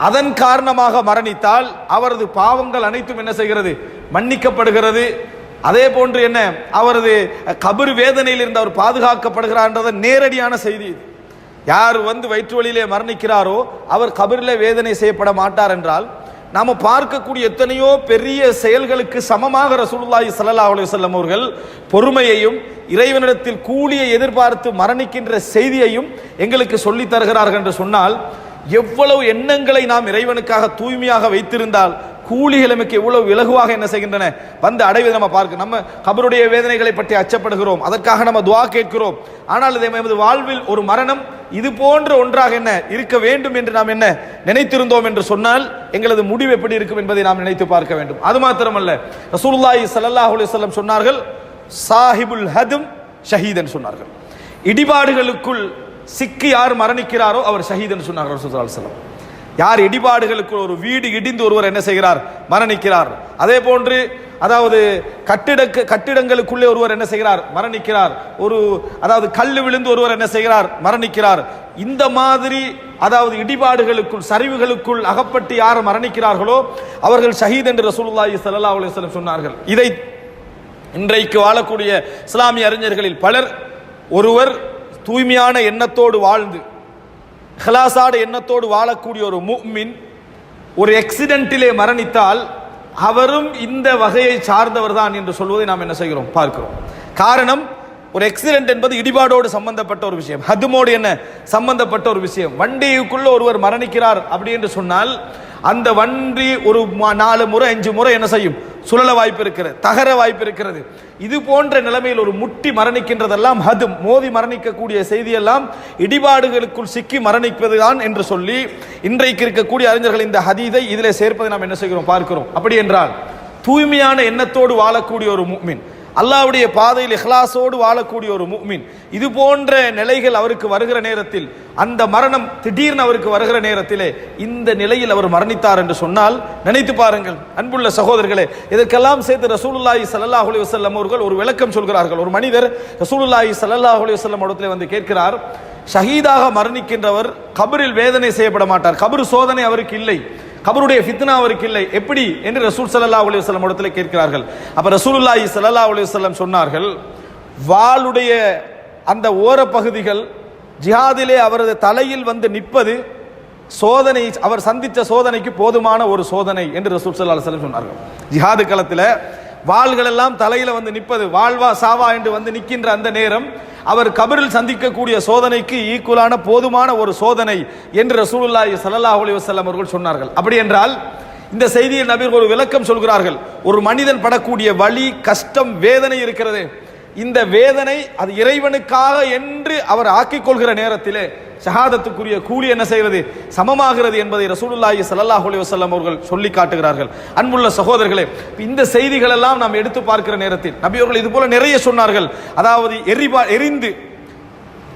அதன் காரணமாக மரணித்தால் அவரது பாவங்கள் அனைத்தும் என்ன செய்கிறது, மன்னிக்கப்படுகிறது. அதே போன்று என்ன, அவரது கபர் வேதனையில் இருந்து அவர் பாதுகாக்கப்படுகிறார் நேரடியான செய்தி. யார் வந்து வயிற்று வலியிலே மரணிக்கிறாரோ அவர் கபரிலே வேதனை செய்யப்பட மாட்டார் என்றால், நாம பார்க்கக்கூடிய எத்தனையோ பெரிய செயல்களுக்கு சமமாக ரசூலுல்லாஹி ஸல்லல்லாஹு அலைஹி வஸல்லம் அவர்கள் பொறுமையையும் இறைவனிடத்தில் கூலியை எதிர்பார்த்து மரணிக்கின்ற செய்தியையும் எங்களுக்கு சொல்லி தருகிறார்கள் என்று சொன்னால், எவ்வளவு எண்ணங்களை நாம் இறைவனுக்காக தூய்மையாக வைத்திருந்தால் கூலிகள் நமக்கு எவ்வளவு இலகுவாக என்ன செய்கின்றன வந்து அடைவதை நம்ம பார்க்க. நம்ம கபருடைய வேதனைகளை பற்றி அச்சப்படுகிறோம், அதற்காக நம்ம துஆ கேட்கிறோம். ஆனால் நமது வாழ்வில் ஒரு மரணம் இது போன்ற ஒன்றாக என்ன இருக்க வேண்டும் என்று நாம் என்ன நினைத்திருந்தோம் என்று சொன்னால் எங்களது முடிவு எப்படி இருக்கும் என்பதை நாம் நினைத்து பார்க்க வேண்டும். அது மாத்திரமல்ல, ரசூலுல்லாஹி ஸல்லல்லாஹு அலைஹி வஸல்லம் சொன்னார்கள், சாஹிபுல் ஹதும் ஷஹீதன் சொன்னார்கள். இடிபாடுகளுக்குள் சிக்கி யார் மரணிக்கிறாரோ அவர் ஷஹீதன் சொன்னார்கள் ரசூலுல்லாஹி ஸல்லல்லாஹு அலைஹி வஸல்லம். யார் இடிபாடுகளுக்குள், ஒரு வீடு இடிந்து ஒருவர் என்ன செய்கிறார், மரணிக்கிறார். அதே போன்று அதாவது கட்டிடங்களுக்குள்ளே ஒருவர் என்ன செய்கிறார், மரணிக்கிறார். ஒரு அதாவது கல் விழுந்து ஒருவர் என்ன செய்கிறார், மரணிக்கிறார். இந்த மாதிரி அதாவது இடிபாடுகளுக்குள் சரிவுகளுக்குள் அகப்பட்டு யார் மரணிக்கிறார்களோ அவர்கள் ஷஹீத் என்று ரசூலுல்லாஹி ஸல்லல்லாஹு அலைஹி வஸல்லம் சொன்னார்கள். இதை இன்றைக்கு வாழக்கூடிய இஸ்லாமிய அறிஞர்களில் பலர், ஒருவர் தூய்மையான எண்ணத்தோடு வாழ்ந்து இஹ்லாஸான எண்ணத்தோடு வாழக்கூடிய ஒரு முஃமின் ஒரு ஆக்சிடென்ட்டிலே மரணித்தால் அவரும் இந்த வகையை சார்ந்தவர் தான் என்று சொல்வதை நாம் என்ன செய்கிறோம், பார்க்கிறோம். காரணம், ஒரு ஆக்சிடென்ட் என்பது இடிபாடோடு சம்பந்தப்பட்ட ஒரு விஷயம், ஹதுமோடு என்ன சம்பந்தப்பட்ட ஒரு விஷயம். வண்டிக்குள்ள ஒருவர் மரணிக்கிறார் அப்படி என்று சொன்னால் அந்த வண்டி ஒரு 4 முறை 5 முறை என்ன செய்யும், சுழல வாய்ப்பு இருக்கிறது, தகர வாய்ப்பு இருக்கிறது. இது போன்ற நிலைமையில் ஒரு முட்டி மரணிக்கின்றதெல்லாம் ஹதும், மோதி மரணிக்கக்கூடிய செய்தியெல்லாம் இடிபாடுகளுக்குள் சிக்கி மரணிப்பதுதான் என்று சொல்லி இன்றைக்கு இருக்கக்கூடிய அறிஞர்கள் இந்த ஹதீதை இதிலே சேர்ப்பதை நாம் என்ன செய்கிறோம், பார்க்கிறோம். அப்படி என்றால் தூய்மையான எண்ணத்தோடு வாழக்கூடிய ஒரு முஃமின், அல்லாஹ்வுடைய பாதையில் இஹ்லாஸோடு வாழக்கூடிய ஒரு முஃமின், இது போன்ற நிலைகள் அவருக்கு வருகிற நேரத்தில், அந்த மரணம் திடீர்னு அவருக்கு வருகிற நேரத்திலே இந்த நிலையில் அவர் மரணித்தார் என்று சொன்னால் நினைத்து பாருங்கள் அன்புள்ள சகோதரர்களே. இதற்கெல்லாம் சேர்த்து ரசூலுல்லாஹி ஸல்லல்லாஹு அலைஹி வஸல்லம் அவர்கள் ஒரு விளக்கம் சொல்கிறார்கள். ஒரு மனிதர் ரசூலுல்லாஹி ஸல்லல்லாஹு அலைஹி வஸல்லம் இடத்திலே வந்து கேட்கிறார், ஷஹீதாக மரணிக்கின்றவர் கபரில் வேதனை செய்யப்பட மாட்டார், கபர் சோதனை அவருக்கு இல்லை, கபருடைய ஃபித்னா அவருக்கு இல்லை, எப்படி என்று ரசூல் ஸல்லல்லாஹு அலைஹி வஸல்லம் இடத்திலே கேட்கிறார்கள். அப்ப ரசூலுல்லாஹி ஸல்லல்லாஹு அலைஹி வஸல்லம் சொன்னார்கள், வாளுடைய அந்த ஓர பகுதிகள் ஜிஹாதிலே அவரது தலையில் வந்து நிற்பது சோதனை, அவர் சந்தித்த சோதனைக்கு போதுமான ஒரு சோதனை என்று ரசூல் ஸல்லல்லாஹு அலைஹி வஸல்லம் சொன்னார்கள். ஜிஹாது களத்தில் வாள்கள் எல்லாம் தலையில வந்து நிற்பது, வாழ்வா சாவா என்று வந்து நிற்கின்ற அந்த நேரம் அவர் கபரில் சந்திக்கக்கூடிய சோதனைக்கு ஈக்குவலான போதுமான ஒரு சோதனை என்று ரசூலுல்லாஹி ஸல்லல்லாஹு அலைஹி வஸல்லம் அவர்கள் சொன்னார்கள். அப்படி என்றால் இந்த செய்தியில் நபி ஒரு விளக்கம் சொல்கிறார்கள். ஒரு மனிதன் படக்கூடிய வலி, கஷ்டம், வேதனை இருக்கிறது, இந்த வேதனை அது இறைவனுக்காக என்று அவர் ஆக்கிக் கொள்கிற நேரத்திலே ஷஹாதத்துக்குரிய கூலி என்ன செய்வது, சமமாகிறது என்பதை ரசூலுல்லாஹி ஸல்லல்லாஹு அலைஹி வஸல்லம் அவர்கள் சொல்லி காட்டுகிறார்கள். அன்புள்ள சகோதரர்களே, இந்த செய்திகள் எல்லாம் நாம் எடுத்து பார்க்கிற நேரத்தில் நபி அவர்கள் இது போல நிறைய சொன்னார்கள். அதாவது எரிந்து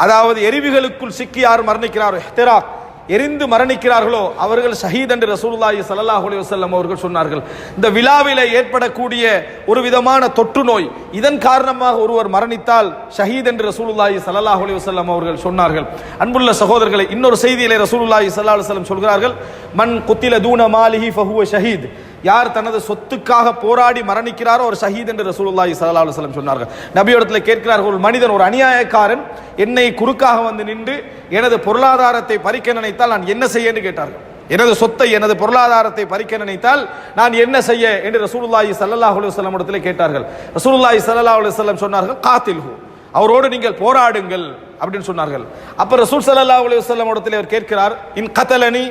அதாவது எரிவுகளுக்குள் சிக்கி யார் மரணிக்கிறாரோ, இஹ்திராக், எரிந்து மரணிக்கிறார்களோ அவர்கள் ஷஹீத் என்று ரசூலுல்லாஹி ஸல்லல்லாஹு அலைஹி வஸல்லம் அவர்கள் சொன்னார்கள். இந்த விழாவிலே ஏற்படக்கூடிய ஒரு விதமான தொற்று நோய், இதன் காரணமாக ஒருவர் மரணித்தால் ஷஹீத் என்று ரசூலுல்லாஹி ஸல்லல்லாஹு அலைஹி வஸல்லம் அவர்கள் சொன்னார்கள். அன்புள்ள சகோதரர்களே, இன்னொரு செய்தியிலே ரசூலுல்லாஹி ஸல்லல்லாஹு அலைஹி வஸல்லம் சொல்கிறார்கள், மன் குத்தில தூன மாலிஹி ஃபஹுவ ஷஹீத், யார் தனது சொத்துக்காக போராடி மரணிக்கிறாரோ ஒரு ஷஹீத் என்று ரசூலுல்லாஹி ஸல்லல்லாஹு அலைஹி வஸல்லம் சொன்னார்கள். நபியிடத்தில் கேட்கிறார்கள், ஒரு மனிதன், ஒரு அநியாயக்காரன் என்னை குறுக்காக வந்து நின்று எனது பொருளாதாரத்தை பறிக்க நினைத்தால் நான் என்ன செய்ய என்று கேட்டார்கள். எனது சொத்தை, எனது பொருளாதாரத்தை பறிக்க நினைத்தால் நான் என்ன செய்ய என்று ரசூலுல்லாஹி ஸல்லல்லாஹு அலைஹி வஸல்லம் இடத்திலே கேட்டார்கள். ரசூலுல்லாஹி ஸல்லல்லாஹு அலைஹி வஸல்லம் சொன்னார்கள், காத்தில்ஹு, அவரோடு நீங்கள் போராடுங்கள் அப்படின்னு சொன்னார்கள். அப்ப ரசூல் ஸல்லல்லாஹு அலைஹி வஸல்லம் இடத்திலே அவர் கேட்கிறார், இன் கதலனி,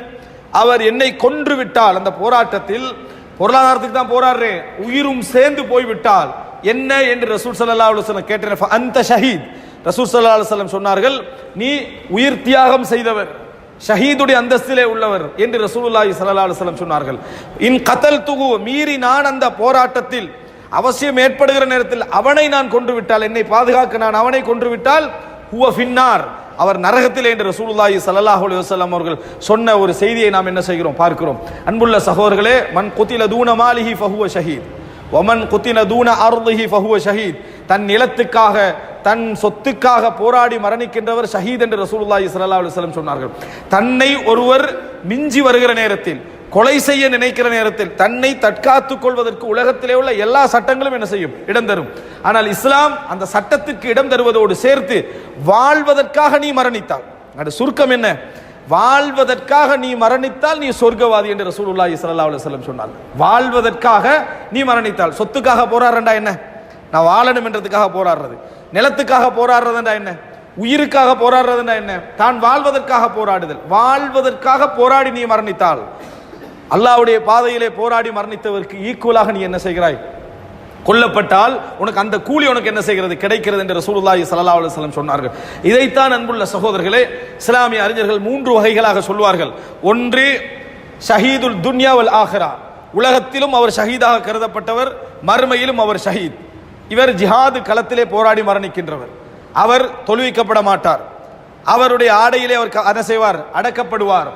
அவர் என்னை கொன்று விட்டால், அந்த போராட்டத்தில் பொருளாதாரத்துக்கு தான் போராடுறேன், உயிரும் சேர்ந்து போய்விட்டால் என்ன என்று ரசூல் ஸல்லல்லாஹு அலைஹி வஸல்லம் கேட்டேன். அந்த ஷஹீத், ரசூல் ஸல்லல்லாஹு அலைஹி வஸல்லம் சொன்னார்கள், நீ உயிர் தியாகம் செய்தவர், ஷஹீதுடைய அந்தஸ்திலே உள்ளவர் என்று ரசூலுல்லாஹி ஸல்லல்லாஹு அலைஹி வஸல்லம் சொன்னார்கள். இன் கதல்துஹு, மீறி நான் அந்த போராட்டத்தில் அவசியம் ஏற்படுகிற நேரத்தில் அவனை நான் கொன்று விட்டால், என்னை பாதுகாக்க நான் அவனை கொன்று விட்டால், ஹுவ ஃபின்னார், அவர் நரகத்திலே என்று ரசூலுல்லாஹி ஸல்லல்லாஹு அலைஹி வஸல்லம் அவர்கள் சொன்ன ஒரு செய்தியை நாம் என்ன செய்கிறோம், பார்க்கிறோம். அன்புள்ள சகோதரர்களே, மன் குத்தில தூன மாலிஹி ஃபஹுவ ஷஹீத் வமன் குத்தில தூன அர்திஹி ஃபஹுவ ஷஹீத், தன் நிலத்துக்காக, தன் சொத்துக்காக போராடி மரணிக்கின்றவர் ஷஹீத் என்று ரசூலுல்லாஹி ஸல்லல்லாஹு அலைஹி வஸல்லம் சொன்னார்கள். தன்னை ஒருவர் மிஞ்சி வருகிற நேரத்தில், கொலை செய்ய நினைக்கிற நேரத்தில் தன்னை தற்காத்துக் கொள்வதற்கு உலகத்திலே உள்ள எல்லா சட்டங்களும் என்ன செய்யும், இடம் தரும். ஆனால் இஸ்லாம் அந்த சட்டத்திற்கு இடம் தருவதோடு சேர்த்து வாழ்வதற்காக நீ மரணித்தால், அது சுருக்கம் என்ன, வாழ்வதற்காக நீ மரணித்தால் நீ சொர்க்கவாதி என்று ரசூலுல்லாஹி ஸல்லல்லாஹு அலைஹி வஸல்லம் சொன்னார்கள். வாழ்வதற்காக நீ மரணித்தால், சொத்துக்காக போராடுறா என்ன, நான் வாழணும் என்றதுக்காக போராடுறது, நிலத்துக்காக போராடுறதுண்டா என்ன, உயிருக்காக போராடுறதுண்டா என்ன, தான் வாழ்வதற்காக போராடுதல், வாழ்வதற்காக போராடி நீ மரணித்தால், அல்லாஹ்வுடைய பாதையிலே போராடி மரணித்தவருக்கு ஈக்குவலாக நீ என்ன செய்கிறாய், கொல்லப்பட்டால் உனக்கு அந்த கூலி உனக்கு என்ன செய்கிறது, கிடைக்கிறது என்று ரசூலுல்லாஹி ஸல்லல்லாஹு அலைஹி வஸல்லம் சொன்னார்கள். இதைத்தான் அன்புள்ள சகோதரர்களே, இஸ்லாமிய அறிஞர்கள் 3 வகைகளாக சொல்வார்கள். ஒன்று ஷஹீதுல் துன்யா வல் ஆஹிரா, உலகத்திலும் அவர் ஷஹீதாக கருதப்பட்டவர், மறுமையிலும் அவர் ஷஹீத். இவர் ஜிஹாது களத்திலே போராடி மரணிக்கின்றவர், அவர் தொழுவிக்கப்பட மாட்டார், அவருடைய ஆடையிலே அவர் என்ன செய்வார், அடக்கப்படுவார்,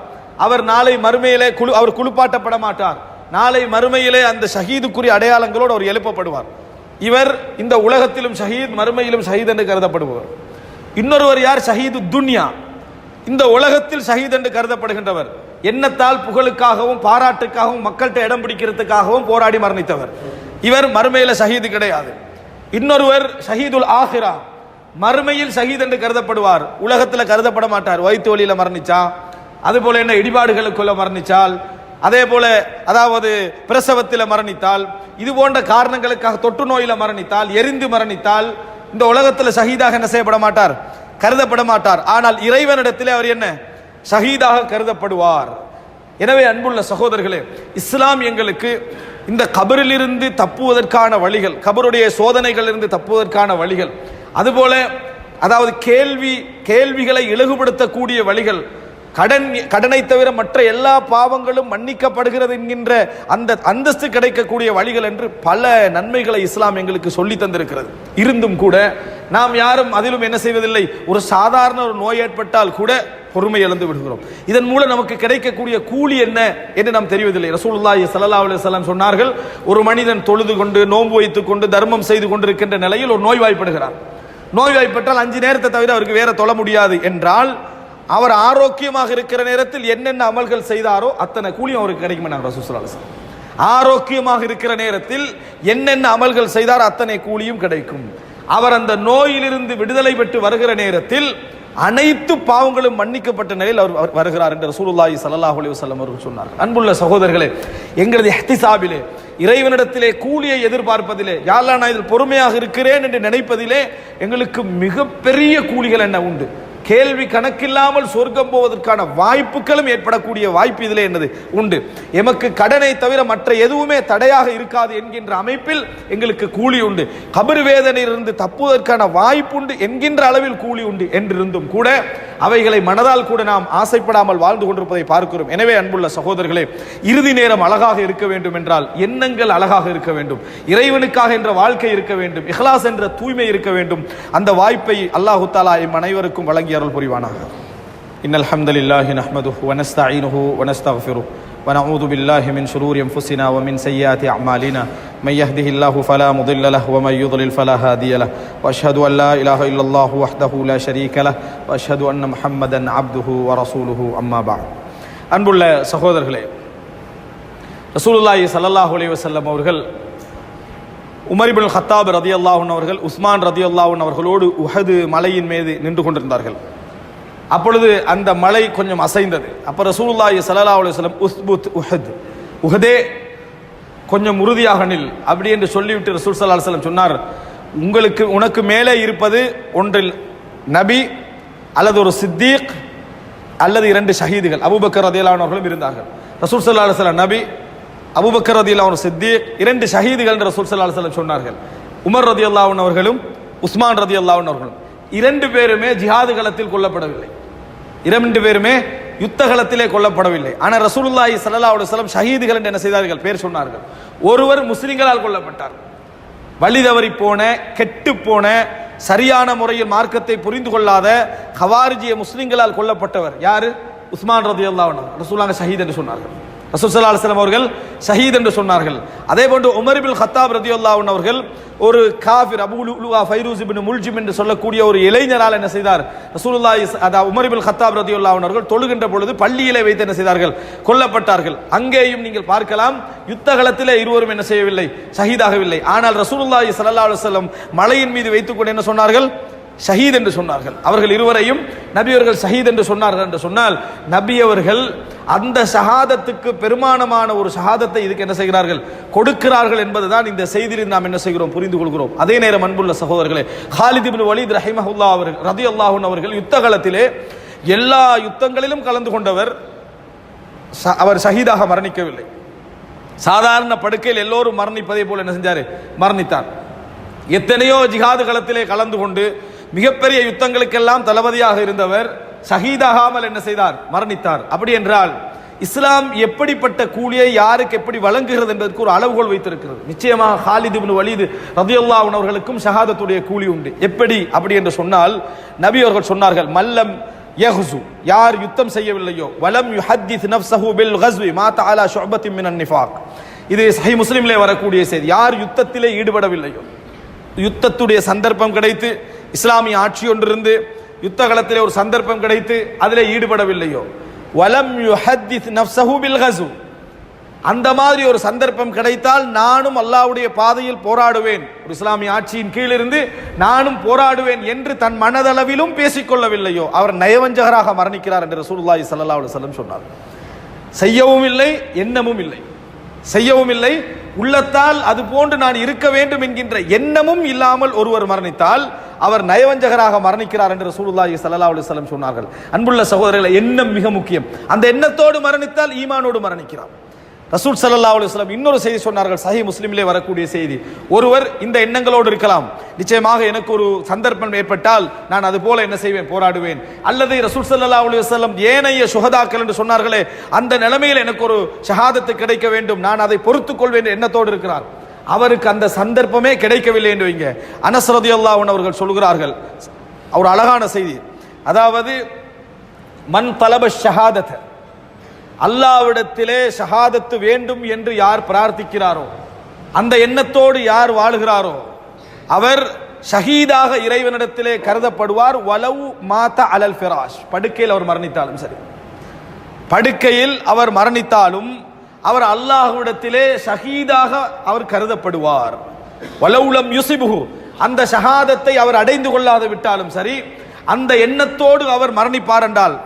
அவர் நாளை மறுமையிலே அவர் குளிப்பாட்டப்பட மாட்டார், நாளை மறுமையிலே அந்த ஷஹீதுக்குரிய அடையாளங்களோடு அவர் எழுப்பப்படுவார். இவர் இந்த உலகத்திலும் ஷஹீத், மறுமையிலும் ஷஹீத் என்று கருதப்படுபவர். இன்னொருவர் யார், ஷஹீது துன்யா, இந்த உலகத்தில் ஷஹீத் என்று கருதப்படுகின்றவர், எண்ணத்தால் புகழுக்காகவும் பாராட்டுக்காகவும் மக்கள்கிட்ட இடம் பிடிக்கிறதுக்காகவும் போராடி மரணித்தவர், இவர் மறுமையில ஷஹீது கிடையாது. இன்னொருவர் ஷஹீதுல் ஆஹிரா, மறுமையில் ஷஹீத் என்று கருதப்படுவார், உலகத்தில் கருதப்பட மாட்டார். வயிற்று வலியில மரணிச்சா, அதுபோல என்ன இடிபாடுகளுக்குள்ள மரணிச்சால், அதே போல அதாவது பிரசவத்தில் மரணித்தால், இது போன்ற காரணங்களுக்காக தொற்று நோயில மரணித்தால், எரிந்து மரணித்தால் இந்த உலகத்தில் ஷஹீதாக என்ன செய்யப்பட மாட்டார், கருதப்பட மாட்டார். ஆனால் இறைவனிடத்திலே அவர் என்ன, ஷஹீதாக கருதப்படுவார். எனவே அன்புள்ள சகோதரர்களே, இஸ்லாம் எங்களுக்கு இந்த கபரிலிருந்து தப்புவதற்கான வழிகள், கபருடைய சோதனைகளிலிருந்து தப்புவதற்கான வழிகள், அதுபோல அதாவது கேள்விகளை இலகுபடுத்தக்கூடிய வழிகள், கடனை தவிர மற்ற எல்லா பாவங்களும் மன்னிக்கப்படுகிறது என்கின்ற அந்த அந்தஸ்து கிடைக்கக்கூடிய வழிகள் என்று பல நன்மைகளை இஸ்லாம் எங்களுக்கு சொல்லி தந்திருக்கிறது. இருந்தும் கூட நாம் யாரும் அதிலும் என்ன செய்வதில்லை, ஒரு சாதாரண ஒரு நோய் ஏற்பட்டால் கூட பொறுமை இழந்து விடுகிறோம். இதன் மூலம் நமக்கு கிடைக்கக்கூடிய கூலி என்ன என்று நாம் தெரிவதில்லை. ரசூலுல்லாஹி ஸல்லல்லாஹு அலைஹி வஸல்லம் சொன்னார்கள், ஒரு மனிதன் தொழுது கொண்டு நோன்பு வைத்துக் கொண்டு தர்மம் செய்து கொண்டிருக்கின்ற நிலையில் ஒரு நோய்வாய்ப்படுகிறார். நோய்வாய்ப்பட்டால் 5 நேரத்தை தவிர அவருக்கு வேற தொழ முடியாது என்றால், அவர் ஆரோக்கியமாக இருக்கிற நேரத்தில் என்னென்ன அமல்கள் செய்தாரோ அத்தனை கூலியும் அவருக்கு கிடைக்கும். ரசூலுல்லாஹி ஸல்லல்லாஹு அலைஹி வஸல்லம் ஆரோக்கியமாக இருக்கிற நேரத்தில் என்னென்ன அமல்கள் செய்தாரோ அத்தனை கூலியும் கிடைக்கும். அவர் அந்த நோயிலிருந்து விடுதலை பெற்று வருகிற நேரத்தில் அனைத்து பாவங்களும் மன்னிக்கப்பட்ட நிலையில் அவர் வருகிறார் என்று ரசூலுல்லாஹி ஸல்லல்லாஹு அலைஹி வஸல்லம் அவர்கள் சொன்னார்கள். அன்புள்ள சகோதரர்களே, எங்களது இஹ்திசாபிலே, இறைவனிடத்திலே கூலியை எதிர்பார்ப்பதிலே, யா அல்லாஹ் நான் இதில் பொறுமையாக இருக்கிறேன் என்று நினைப்பதிலே எங்களுக்கு மிகப்பெரிய கூலிகள் என்ன உண்டு. கேள்வி கணக்கில்லாமல் சொர்க்கம் போவதற்கான வாய்ப்புகளும் ஏற்படக்கூடிய வாய்ப்பு இதிலே என்னது உண்டு. எமக்கு கடனை தவிர மற்ற எதுவுமே தடையாக இருக்காது என்கின்ற அமைப்பில் எங்களுக்கு கூலி உண்டு. கபர் வேதனையிலிருந்து தப்புவதற்கான வாய்ப்புண்டு என்கின்ற அளவில் கூலி உண்டு என்றிருந்தும் கூட அவைகளை மனதால் கூட நாம் ஆசைப்படாமல் வாழ்ந்து கொண்டிருப்பதை பார்க்கிறோம். எனவே அன்புள்ள சகோதரர்களே, இறுதி நேரம் அழகாக இருக்க வேண்டும் என்றால் எண்ணங்கள் அழகாக இருக்க வேண்டும், இறைவனுக்காக என்ற வாழ்க்கை இருக்க வேண்டும், இஹ்லாஸ் என்ற தூய்மை இருக்க வேண்டும். அந்த வாய்ப்பை அல்லாஹ் தஆலா எம் அனைவருக்கும் வழங்கி அருள் புரிவானாக. இன்னல் ஹம்தலில்லாஹி நஹ்மதுஹு வ நஸ்தஈனுஹு வ நஸ்தக்ஃபிருஹு வ நஊது பில்லாஹி மின் ஷுரூரி அன்ஃபுஸினா வ மின் ஸய்யிஆத்தி அஅமாலினா மை யஹ்திஹில்லாஹு ஃபலா முضில்ல லஹு வ மை யுضلل ஃபலா ஹாதிய லஹு வ அஷ்ஹது அன் லா இலாஹா இல்லல்லாஹு வஹ்தஹு லா ஷரீக லஹு வ அஷ்ஹது அன்ன முஹம்மதன் அப்துஹு வ ரசூலுஹு அம்மா பஅத். அன்புள்ள சகோதரர்களே, ரசூலுல்லாஹி ஸல்லல்லாஹு அலைஹி வஸல்லம் அவர்கள் உமர் இப்னுல் கத்தாப் ரலியல்லாஹு அன்ஹு அவர்கள் உஸ்மான் ரலியல்லாஹு அன்ஹு அவர்களோடு உஹது மலையின் மீது நின்று கொண்டிருந்தார்கள். அப்பொழுது அந்த மலை கொஞ்சம் அசைந்தது. அப்ப ரசூலுல்லாஹி ஸல்லல்லாஹு அலைஹி வஸல்லம் உஸ்புத் உஹத், உஹதே கொஞ்சம் உறுதியாக நில் அப்படி என்று சொல்லிவிட்டு ரசூல் ஸல்லல்லாஹு அலைஹி வஸல்லம் சொன்னார், உனக்கு மேலே இருப்பது ஒன்றில் நபி அல்லது ஒரு சித்தீக் அல்லது 2 ஷஹீதுகள். அபூபக்கர் ரலியல்லாஹு அன்ஹு அவர்களும் இருந்தார்கள். ரசூல் ஸல்லல்லாஹு அலைஹி வஸல்லம் நபி, அபூபக்கர் ரலியல்லாஹு அன்ஹு சித்தீக், 2 ஷஹீதுகள் என்று ரசூல் ஸல்லல்லாஹு அலைஹி வஸல்லம் சொன்னார்கள். உமர் ரலியல்லாஹு அன்ஹு அவர்களும் உஸ்மான் ரலியல்லாஹு அன்ஹு அவர்களும் 2 பேருமே ஜிஹாது களத்தில் கொல்லப்படவில்லை, 2 பேருமே யுத்த களத்திலே கொல்லப்படவில்லை. ஆனால் ரசூலுல்லாஹி ஸல்லல்லாஹு அலைஹி வஸல்லம் ஷஹீதுகள் என்று என்ன செய்தார்கள், பேர் சொன்னார்கள். ஒருவர் முஸ்லிம்களால் கொல்லப்பட்டார், வழி தவறி போன, கெட்டு போன, சரியான முறையில் மார்க்கத்தை புரிந்து கொள்ளாத ஹவாரிஜிய முஸ்லிம்களால் கொல்லப்பட்டவர் யாரு? உஸ்மான் ரலியல்லாஹு அன்ஹு. ரசூலுல்லாஹ் ஷஹீத் என்று சொன்னார்கள், ரசூல் ஸல்லல்லாஹு அலைஹி வஸல்லம் அவர்கள் ஷஹீத் என்று சொன்னார்கள். அதே போன்று உமர் இப்னுல் கத்தாப் ரலியல்லாஹு அன்ஹு அவர்கள் ஒரு காஃபிர் அபூ லுஅலுஆ ஃபைரூஸ் இப்னு முல்ஜிம் என்று சொல்லக்கூடிய ஒரு இளைஞரால் என்ன செய்தார், ரசூலுல்லாஹி உமர் இப்னுல் கத்தாப் ரலியல்லாஹு அன்ஹு அவர்கள் தொழுகின்ற பொழுது பள்ளியிலே வைத்து என்ன செய்தார்கள், கொல்லப்பட்டார்கள். அங்கேயும் நீங்கள் பார்க்கலாம், யுத்த களத்திலே இருவரும் என்ன செய்யவில்லை, ஷஹீதாகவில்லை. ஆனால் ரசூலுல்லாஹி ஸல்லல்லாஹு அலைஹி வஸல்லம் மலையின் மீது வைத்துக்கொண்டு என்ன சொன்னார்கள், ஷஹீத் என்று சொன்னார்கள். அவர்கள் இருவரையும் நபி அவர்கள் ஷஹீத் என்று சொன்னார்கள். என்று சொன்னால் நபி அவர்கள் அந்த ஷஹாதத்துக்கு பெருமானமான ஒரு ஷஹாதத்தை இதுக்கு என்ன செய்கிறார்கள், கொடுக்கிறார்கள் என்பதுதான் இந்த செய்தியில் நாம் என்ன செய்கிறோம், புரிந்து கொள்கிறோம். அதே நேரம் அன்புள்ள சகோதரர்களே, காலித் இப்னு வலீத் ரஹிமஹுல்லாஹ் அவர்கள் ரலியல்லாஹு அன்ஹு அவர்கள் யுத்த களத்திலே எல்லா யுத்தங்களிலும் கலந்து கொண்டவர். அவர் ஷஹீதாக மரணிக்கவில்லை. சாதாரண படுக்கையில் எல்லோரும் மரணிப்பதை போல என்ன செஞ்சாரு, மரணித்தார். எத்தனையோ ஜிஹாது களத்திலே கலந்து கொண்டு மிகப்பெரிய யுத்தங்களுக்கெல்லாம் தளபதியாக இருந்தவர் ஷஹீதாகாமல் என்ன செய்தார், மரணித்தார். அப்படி என்றால் இஸ்லாம் எப்படிப்பட்ட கூலியை யாருக்கு எப்படி வழங்குகிறது என்பதற்கு ஒரு அளவுகோல் வைத்திருக்கிறது. நிச்சயமாக காலித் இப்னு வலீத் ரலியல்லாஹு அன்ஹு அவர்களுக்கும் ஷஹாதத்துடைய கூலி உண்டு. எப்படி அப்படி என்று சொன்னால் நபி அவர்கள் சொன்னார்கள், மல்லம் யஹ்சு, யார் யுத்தம் செய்யவில்லையோ, வலம் யுஹத்திஸ் நஃப்ஸஹு பில் கஸ்வி மாத அலா ஷுஅபத்தின் மினன் நிஃபாக், இது சஹீஹ் முஸ்லிமிலே வரக்கூடிய செய்தி. யார் யுத்தத்திலே ஈடுபடவில்லையோ, யுத்தத்துடைய சந்தர்ப்பம் கிடைத்து இஸ்லாமிய ஆட்சி ஒன்றிருந்து யுத்த களத்திலே ஒரு சந்தர்ப்பம் கிடைத்து அதிலே ஈடுபடவில்லையோ, வலம் யுஹத்திஸ் நஃப்ஸஹு பில் கஸ்வி, அந்த மாதிரி ஒரு சந்தர்ப்பம் கிடைத்தால் நானும் அல்லாஹ்வுடைய பாதையில் போராடுவேன், ஒரு இஸ்லாமிய ஆட்சியின் கீழ் இருந்து நானும் போராடுவேன் என்று தன் மனதளவிலும் பேசிக்கொள்ளவில்லையோ, அவர் நயவஞ்சகராக மரணிக்கிறார் என்று ரசூலுல்லாஹி ஸல்லல்லாஹு அலைஹி வஸல்லம் சொன்னார். செய்யவும் இல்லை, எண்ணமும் இல்லை, செய்யவும் இல்லை, உள்ளத்தால் அது போன்று நான் இருக்க வேண்டும் என்கின்ற எண்ணமும் இல்லாமல் ஒருவர் மரணித்தால் அவர் நயவஞ்சகராக மரணிக்கிறார் என்று ரசூலுல்லாஹி ஸல்லல்லாஹு அலைஹி வஸல்லம் சொன்னார்கள். அன்புள்ள சகோதரர்களே, எண்ணம் மிக முக்கியம். அந்த எண்ணத்தோடு மரணித்தால் ஈமானோடு மரணிக்கிறார். ரசூல் ஸல்லல்லாஹு அலைஹி வஸல்லம் இன்னொரு செய்தி சொன்னார்கள், சஹீஹ் முஸ்லிமிலே வரக்கூடிய செய்தி. ஒருவர் இந்த எண்ணங்களோடு இருக்கலாம், நிச்சயமாக எனக்கு ஒரு சந்தர்ப்பம் ஏற்பட்டால் நான் அது போல என்ன செய்வேன், போராடுவேன். அல்லது ரசூல் ஸல்லல்லாஹு அலைஹி வஸல்லம் ஏனைய சுஹதாக்கள் என்று சொன்னார்களே, அந்த நிலைமையில் எனக்கு ஒரு ஷஹாதத்து கிடைக்க வேண்டும், நான் அதை பொறுத்துக் கொள்வேன் எண்ணத்தோடு இருக்கிறார். அவருக்கு அந்த சந்தர்ப்பமே கிடைக்கவில்லை என்று வைங்க. அனஸ் ரலியல்லாஹு அன்ஹு அவர்கள் சொல்கிறார்கள், ஒரு அழகான செய்தி. அதாவது மன் தலப ஷஹாதத், அல்லாஹ்விடத்திலே ஷஹாதத்து வேண்டும் என்று யார் பிரார்த்திக்கிறாரோ, அந்த எண்ணத்தோடு யார் வாழுகிறாரோ, அவர் ஷஹீதாக இறைவனிடத்திலே கருதப்படுவார். வலவு மாத அலல் ஃபிராஷ், படுக்கையில் அவர் மரணித்தாலும் சரி, படுக்கையில் அவர் மரணித்தாலும் அவர் அல்லாஹ்விடத்திலே ஷஹீதாக அவர் கருதப்படுவார். வலவுலம் யுசிபுஹு, அந்த ஷஹாதத்தை அவர் அடைந்து கொள்ளாது விட்டாலும் சரி, அந்த எண்ணத்தோடு அவர் மரணிப்பார் என்றால்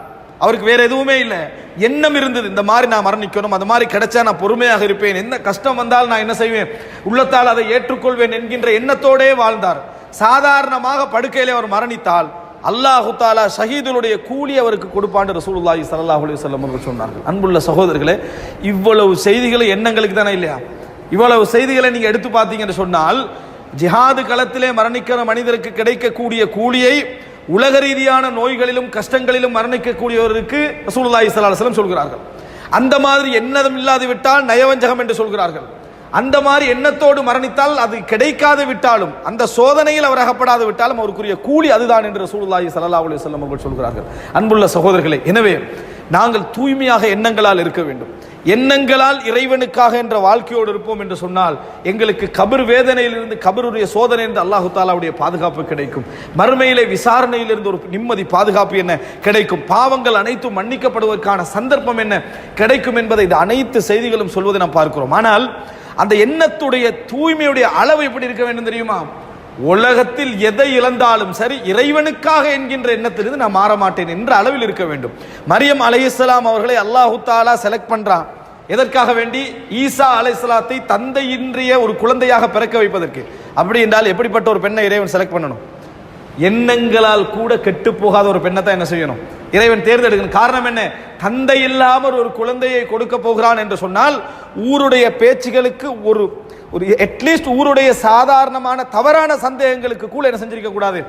அவருக்கு வேற எதுவுமே இல்லை, எண்ணம் இருந்தது, இந்த மாதிரி நான் மரணிக்கணும், அந்த மாதிரி கிடைச்சா நான் பொறுமையாக இருப்பேன், என்ன கஷ்டம் வந்தால் நான் என்ன செய்வேன், உள்ளத்தால் அதை ஏற்றுக்கொள்வேன் என்கின்ற எண்ணத்தோடே வாழ்ந்தார். சாதாரணமாக படுக்கையிலே அவர் மரணித்தால் அல்லாஹு தாலா ஷஹீதுடைய கூலி அவருக்கு கொடுப்பான்னு ரசூலுல்லாஹி ஸல்லல்லாஹு அலைஹி வஸல்லம் அவர்கள் சொன்னார்கள். அன்புள்ள சகோதரர்களே, இவ்வளவு செய்திகளை எண்ணங்களுக்கு தானே இல்லையா? இவ்வளவு செய்திகளை நீங்க எடுத்து பார்த்தீங்கன்னு சொன்னால், ஜிஹாது களத்திலே மரணிக்கிற மனிதருக்கு கிடைக்கக்கூடிய கூலியை உலக ரீதியான நோய்களிலும் கஷ்டங்களிலும் மரணிக்கக்கூடியவருக்கு ரசூலுல்லாஹி ஸல்லல்லாஹு அலைஹி வஸல்லம் சொல்கிறார்கள். அந்த மாதிரி எண்ணம் இல்லாது விட்டால் நயவஞ்சகம் என்று சொல்கிறார்கள். அந்த மாதிரி எண்ணத்தோடு மரணித்தால் அது கிடைக்காது விட்டாலும், அந்த சோதனையில் அவர் அகப்படாது விட்டாலும் அவருக்குரிய கூலி அதுதான் என்று ரசூலுல்லாஹி ஸல்லல்லாஹு அலைஹி வஸல்லம் அவர்கள் சொல்கிறார்கள். அன்புள்ள சகோதரர்களே, எனவே நாங்கள் தூய்மையாக எண்ணங்களால் இருக்க வேண்டும். எண்ணங்களால் இறைவனுக்காக என்ற வாழ்க்கையோடு இருப்போம் என்று சொன்னால் எங்களுக்கு கபர் வேதனையிலிருந்து, கபருடைய சோதனை என்று அல்லாஹு தாலாவுடைய பாதுகாப்பு கிடைக்கும். மறுமையிலே விசாரணையிலிருந்து ஒரு நிம்மதி பாதுகாப்பு என்ன கிடைக்கும். பாவங்கள் அனைத்தும் மன்னிக்கப்படுவதற்கான சந்தர்ப்பம் என்ன கிடைக்கும் என்பதை இந்த அனைத்து செய்திகளும் சொல்வதை நாம் பார்க்கிறோம். ஆனால் அந்த எண்ணத்துடைய தூய்மையுடைய அளவு எப்படி இருக்க வேண்டும் தெரியுமா? உலகத்தில் எதை இழந்தாலும் சரி, இறைவனுக்காக என்கின்ற எண்ணத்திலிருந்து நான் மாற மாட்டேன் என்ற அளவில் இருக்க வேண்டும். மரியம் அலைஹிஸ்ஸலாம் அவர்களை அல்லாஹு தாலா செலக்ட் பண்றான். எதற்காக வேண்டி? ஈசா அலைஹிஸ்ஸலாத்தை தந்தையின்றிய ஒரு குழந்தையாக பிறக்க வைப்பதற்கு. அப்படி என்றால் எப்படிப்பட்ட ஒரு பெண்ணை இறைவன் செலக்ட் பண்ணணும்? எண்ணங்களால் கூட கெட்டு போகாத ஒரு பெண்ணை தான் என்ன செய்யணும்? இறைவன் தேர்ந்தெடுக்கணும். காரணம் என்ன? தந்தை இல்லாமல் ஒரு குழந்தையை கொடுக்க போகிறான் என்று சொன்னால் ஊருடைய பேச்சுகளுக்கு ஒரு அட்லீஸ்ட் ஊருடைய சாதாரணமான தவறான சந்தேகங்களுக்கு கூட என்ன செஞ்சிருக்க கூடாது,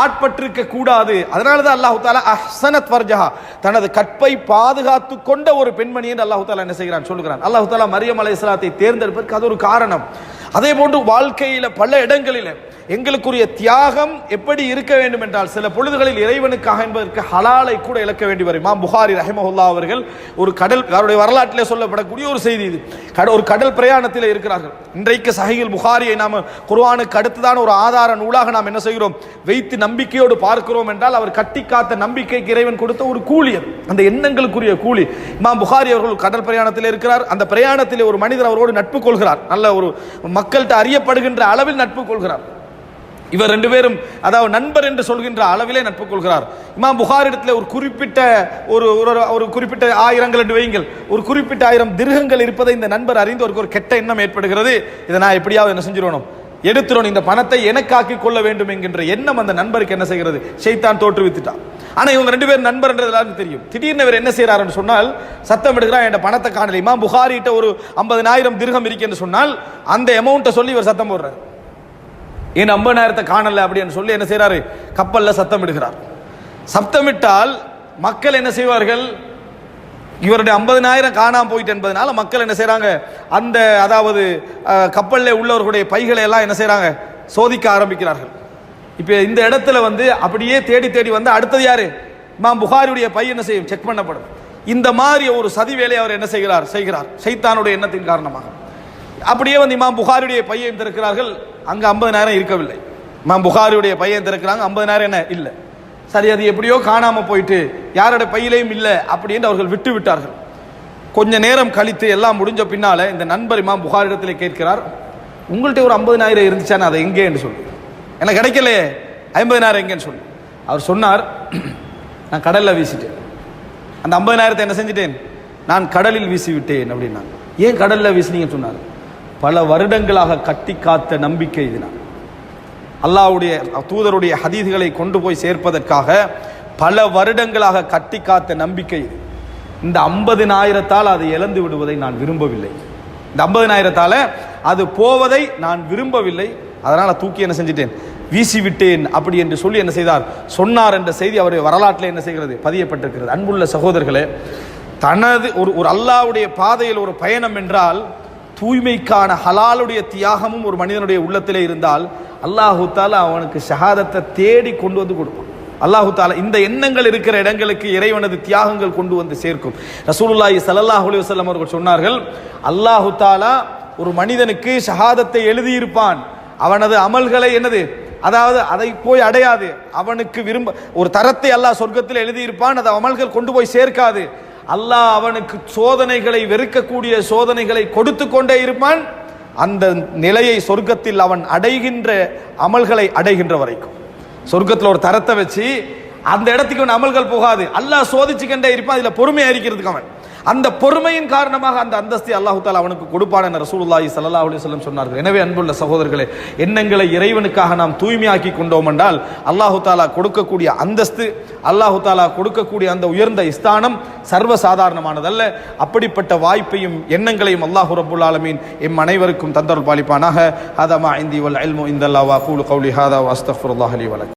ஆட்பட்டிருக்க கூடாது. அதனாலதான் அல்லாஹு தாலா அஹ்ஸனத் ஃபர்ஜஹா, தனது கற்பை பாதுகாத்து கொண்ட ஒரு பெண்மணி என்று அல்லாஹு தாலா என்ன செய்கிறான் சொல்கிறான். அல்லாஹு தாலா மரியம் அலைஹிஸ்ஸலாத்தை தேர்ந்தெடுப்பதற்கு அது ஒரு காரணம். அதே போன்று வாழ்க்கையில பல இடங்களில் எங்களுக்குரிய தியாகம் எப்படி இருக்க வேண்டும் என்றால், சில பொழுதுகளில் இறைவனுக்காக என்பதற்கு ஹலாலை கூட இழக்க வேண்டி வரும். இமாம் புகாரி ரஹிமஹுல்லாஹ் அவர்கள் ஒரு அவருடைய வரலாற்றிலே சொல்லப்படக்கூடிய ஒரு செய்தி இது. ஒரு கடல் பிரயாணத்தில் இருக்கிறார்கள். இன்றைக்கு சஹீஹுல் புகாரியை நாம் குர்ஆனுக்கு அடுத்ததான ஒரு ஆதார நூலாக நாம் என்ன செய்கிறோம், வைத்து நம்பிக்கையோடு பார்க்கிறோம் என்றால் அவர் கட்டி காத்த நம்பிக்கைக்கு இறைவன் கொடுத்த ஒரு கூலி, அந்த எண்ணங்களுக்குரிய கூலி. இமாம் புகாரி அவர்கள் கடல் பிரயாணத்தில் இருக்கிறார். அந்த பிரயாணத்தில் ஒரு மனிதர் அவரோடு நட்பு கொள்கிறார். நல்ல ஒரு மக்கள்கிட்ட அறியப்படுகின்ற அளவில் நட்பு கொள்கிறார். இவர் ரெண்டு பேரும் அதாவது நண்பர் என்று சொல்கின்ற அளவிலே நட்பு கொள்கிறார். இமாம் புகாரி இடத்துல ஒரு குறிப்பிட்ட ஒரு குறிப்பிட்ட ஆயிரங்கள் என்று வையுங்கள், ஒரு குறிப்பிட்ட 1000 திர்ஹங்கள் இருப்பதை இந்த நண்பர் அறிந்து ஒரு கெட்ட எண்ணம் ஏற்படுகிறது. இதை நான் எப்படியாவது என்ன செஞ்சிடணும், எடுத்துடணும், இந்த பணத்தை எனக்காக்கி கொள்ள வேண்டும் என்கின்ற எண்ணம் அந்த நண்பருக்கு என்ன செய்கிறது, ஷைத்தான் தோற்றுவித்துட்டான். ஆனா இவங்க ரெண்டு பேரும் நண்பர் என்றது எல்லாருக்கும் தெரியும். திடீர்னு இவர் என்ன செய்யறாருன்னு சொன்னால் சத்தம் எடுக்கிறார், என் பணத்தை காணல. இமாம் புகாரி கிட்ட ஒரு 50,000 திர்ஹம் இருக்குன்னு சொன்னால் அந்த அமௌண்ட்டை சொல்லி இவர் சத்தம் போடுறார். ஏன் 50,000 காணல அப்படின்னு சொல்லி என்ன செய்யறாரு, கப்பல்ல சத்தம் இடுகிறார். சத்தமிட்டால் மக்கள் என்ன செய்வார்கள், இவருடைய 50,000 காணாம போயிட்டு என்பதனால மக்கள் என்ன செய்யறாங்க, அந்த அதாவது கப்பல்ல உள்ளவர்களுடைய பைகளை எல்லாம் என்ன செய்யறாங்க, சோதிக்க ஆரம்பிக்கிறார்கள். இப்ப இந்த இடத்துல அப்படியே தேடி தேடி அடுத்தது யாரு, இமாம் புகாரியுடைய பை என்ன செய்யும், செக் பண்ணப்படும். இந்த மாதிரி ஒரு சதி வேலையை அவர் என்ன செய்கிறார், ஷைத்தானுடைய எண்ணத்தின் காரணமாக. அப்படியே இமாம் புகாரியுடைய பையை திறக்கிறார்கள், அங்க 50,000 இருக்கவில்லை. இமாம் புகாரியுடைய பையை திறக்கிறாங்க, 50,000 என்ன இல்லை. சரி, அது எப்படியோ காணாம போயிட்டு யாரோட பையிலையும் இல்லை அப்படின்னு அவர்கள் விட்டு விட்டார்கள். கொஞ்ச நேரம் கழித்து எல்லாம் முடிஞ்ச பின்னால இந்த நண்பர் இமாம் புகாரி இடத்துல கேட்கிறார், உங்கள்கிட்ட ஒரு 50,000 இருந்துச்சான்னு அதை எங்கே என்று சொல்லி, எனக்கு கிடைக்கலையே, 50,000 எங்கேன்னு சொல்லி. அவர் சொன்னார், நான் கடல்ல வீசிட்டேன், அந்த 50,000 என்ன செஞ்சிட்டேன், நான் கடலில் வீசி விட்டேன் அப்படின்னா. ஏன் கடல்ல வீசினீங்கன்னு சொன்னார், பல வருடங்களாக கட்டி காத்த நம்பிக்கை இது. நான் அல்லாஹ்வுடைய தூதருடைய ஹதீஸ்களை கொண்டு போய் சேர்ப்பதற்காக பல வருடங்களாக கட்டி காத்த நம்பிக்கை இது. இந்த 50,000 அதை இழந்து விடுவதை நான் விரும்பவில்லை, இந்த 50,000 அது போவதை நான் விரும்பவில்லை, அதனால தூக்கி என்ன செஞ்சிட்டேன், வீசி விட்டேன் அப்படி என்று சொல்லி என்ன செய்தார், சொன்னார் என்ற செய்தி அவருடைய வரலாற்றில் என்ன செய்கிறது, பதியப்பட்டிருக்கிறது. அன்புள்ள சகோதரர்களே, தனது ஒரு அல்லாஹ்வுடைய பாதையில் ஒரு பயணம் என்றால் தூய்மைக்கான ஹலாலுடைய தியாகமும் ஒரு மனிதனுடைய உள்ளத்திலே இருந்தால் அல்லாஹு தாலா அவனுக்கு ஷஹாதத்தை தேடி கொண்டு வந்து கொடுப்பான். அல்லாஹு தாலா இந்த எண்ணங்கள் இருக்கிற இடங்களுக்கு இறைவனது தியாகங்கள் கொண்டு வந்து சேர்க்கும். ரசூலுல்லாஹி ஸல்லல்லாஹு அலைஹி வஸல்லம் அவர்கள் சொன்னார்கள், அல்லாஹு தாலா ஒரு மனிதனுக்கு ஷஹாதத்தை எழுதியிருப்பான், அவனது அமல்களை என்னது, அதாவது அதை போய் அடையாது, அவனுக்கு ஒரு தரத்தை அல்லாஹ் சொர்க்கத்தில் எழுதியிருப்பான், அது அமல்கள் கொண்டு போய் சேர்க்காது. அல்லாஹ் அவனுக்கு சோதனைகளை, வெறுக்கக்கூடிய சோதனைகளை கொடுத்து கொண்டே இருப்பான், அந்த நிலையை சொர்க்கத்தில் அவன் அடைகின்ற அமல்களை அடைகின்ற வரைக்கும். சொர்க்கத்தில் ஒரு தரத்தை வச்சு அந்த இடத்துக்கு அவன் அமல்கள் போகாது, அல்லாஹ் சோதிச்சுக்கிட்டே இருப்பான், இதுல பொறுமையா இருக்கிறதுக்கு அவன். அந்த பொறுமையின் காரணமாக அந்த அந்தஸ்தை அல்லாஹு தாலா அவனுக்கு கொடுப்பான் என ரசூலுல்லாஹி ஸல்லல்லாஹு அலைஹி வஸல்லம் சொன்னார்கள். எனவே அன்புள்ள சகோதரர்களே, எண்ணங்களை இறைவனுக்காக நாம் தூய்மையாக்கி கொண்டோம் என்றால் அல்லாஹு தாலா கொடுக்கக்கூடிய அந்தஸ்து, அல்லாஹு தாலா கொடுக்கக்கூடிய அந்த உயர்ந்த ஸ்தானம் சர்வசாதாரணமானதல்ல. அப்படிப்பட்ட வாய்ப்பையும் எண்ணங்களையும் அல்லாஹு ரப்புல் ஆலமீன் எம் அனைவருக்கும் தந்தருள் பாலிப்பானாக. ஹதா மா இந்தி வல் இல்மு இந்தல்லாஹ் வ அகூலு கௌலி ஹாதா வ அஸ்தக்ஃபிருல்லாஹ் லி வ லக்கும்.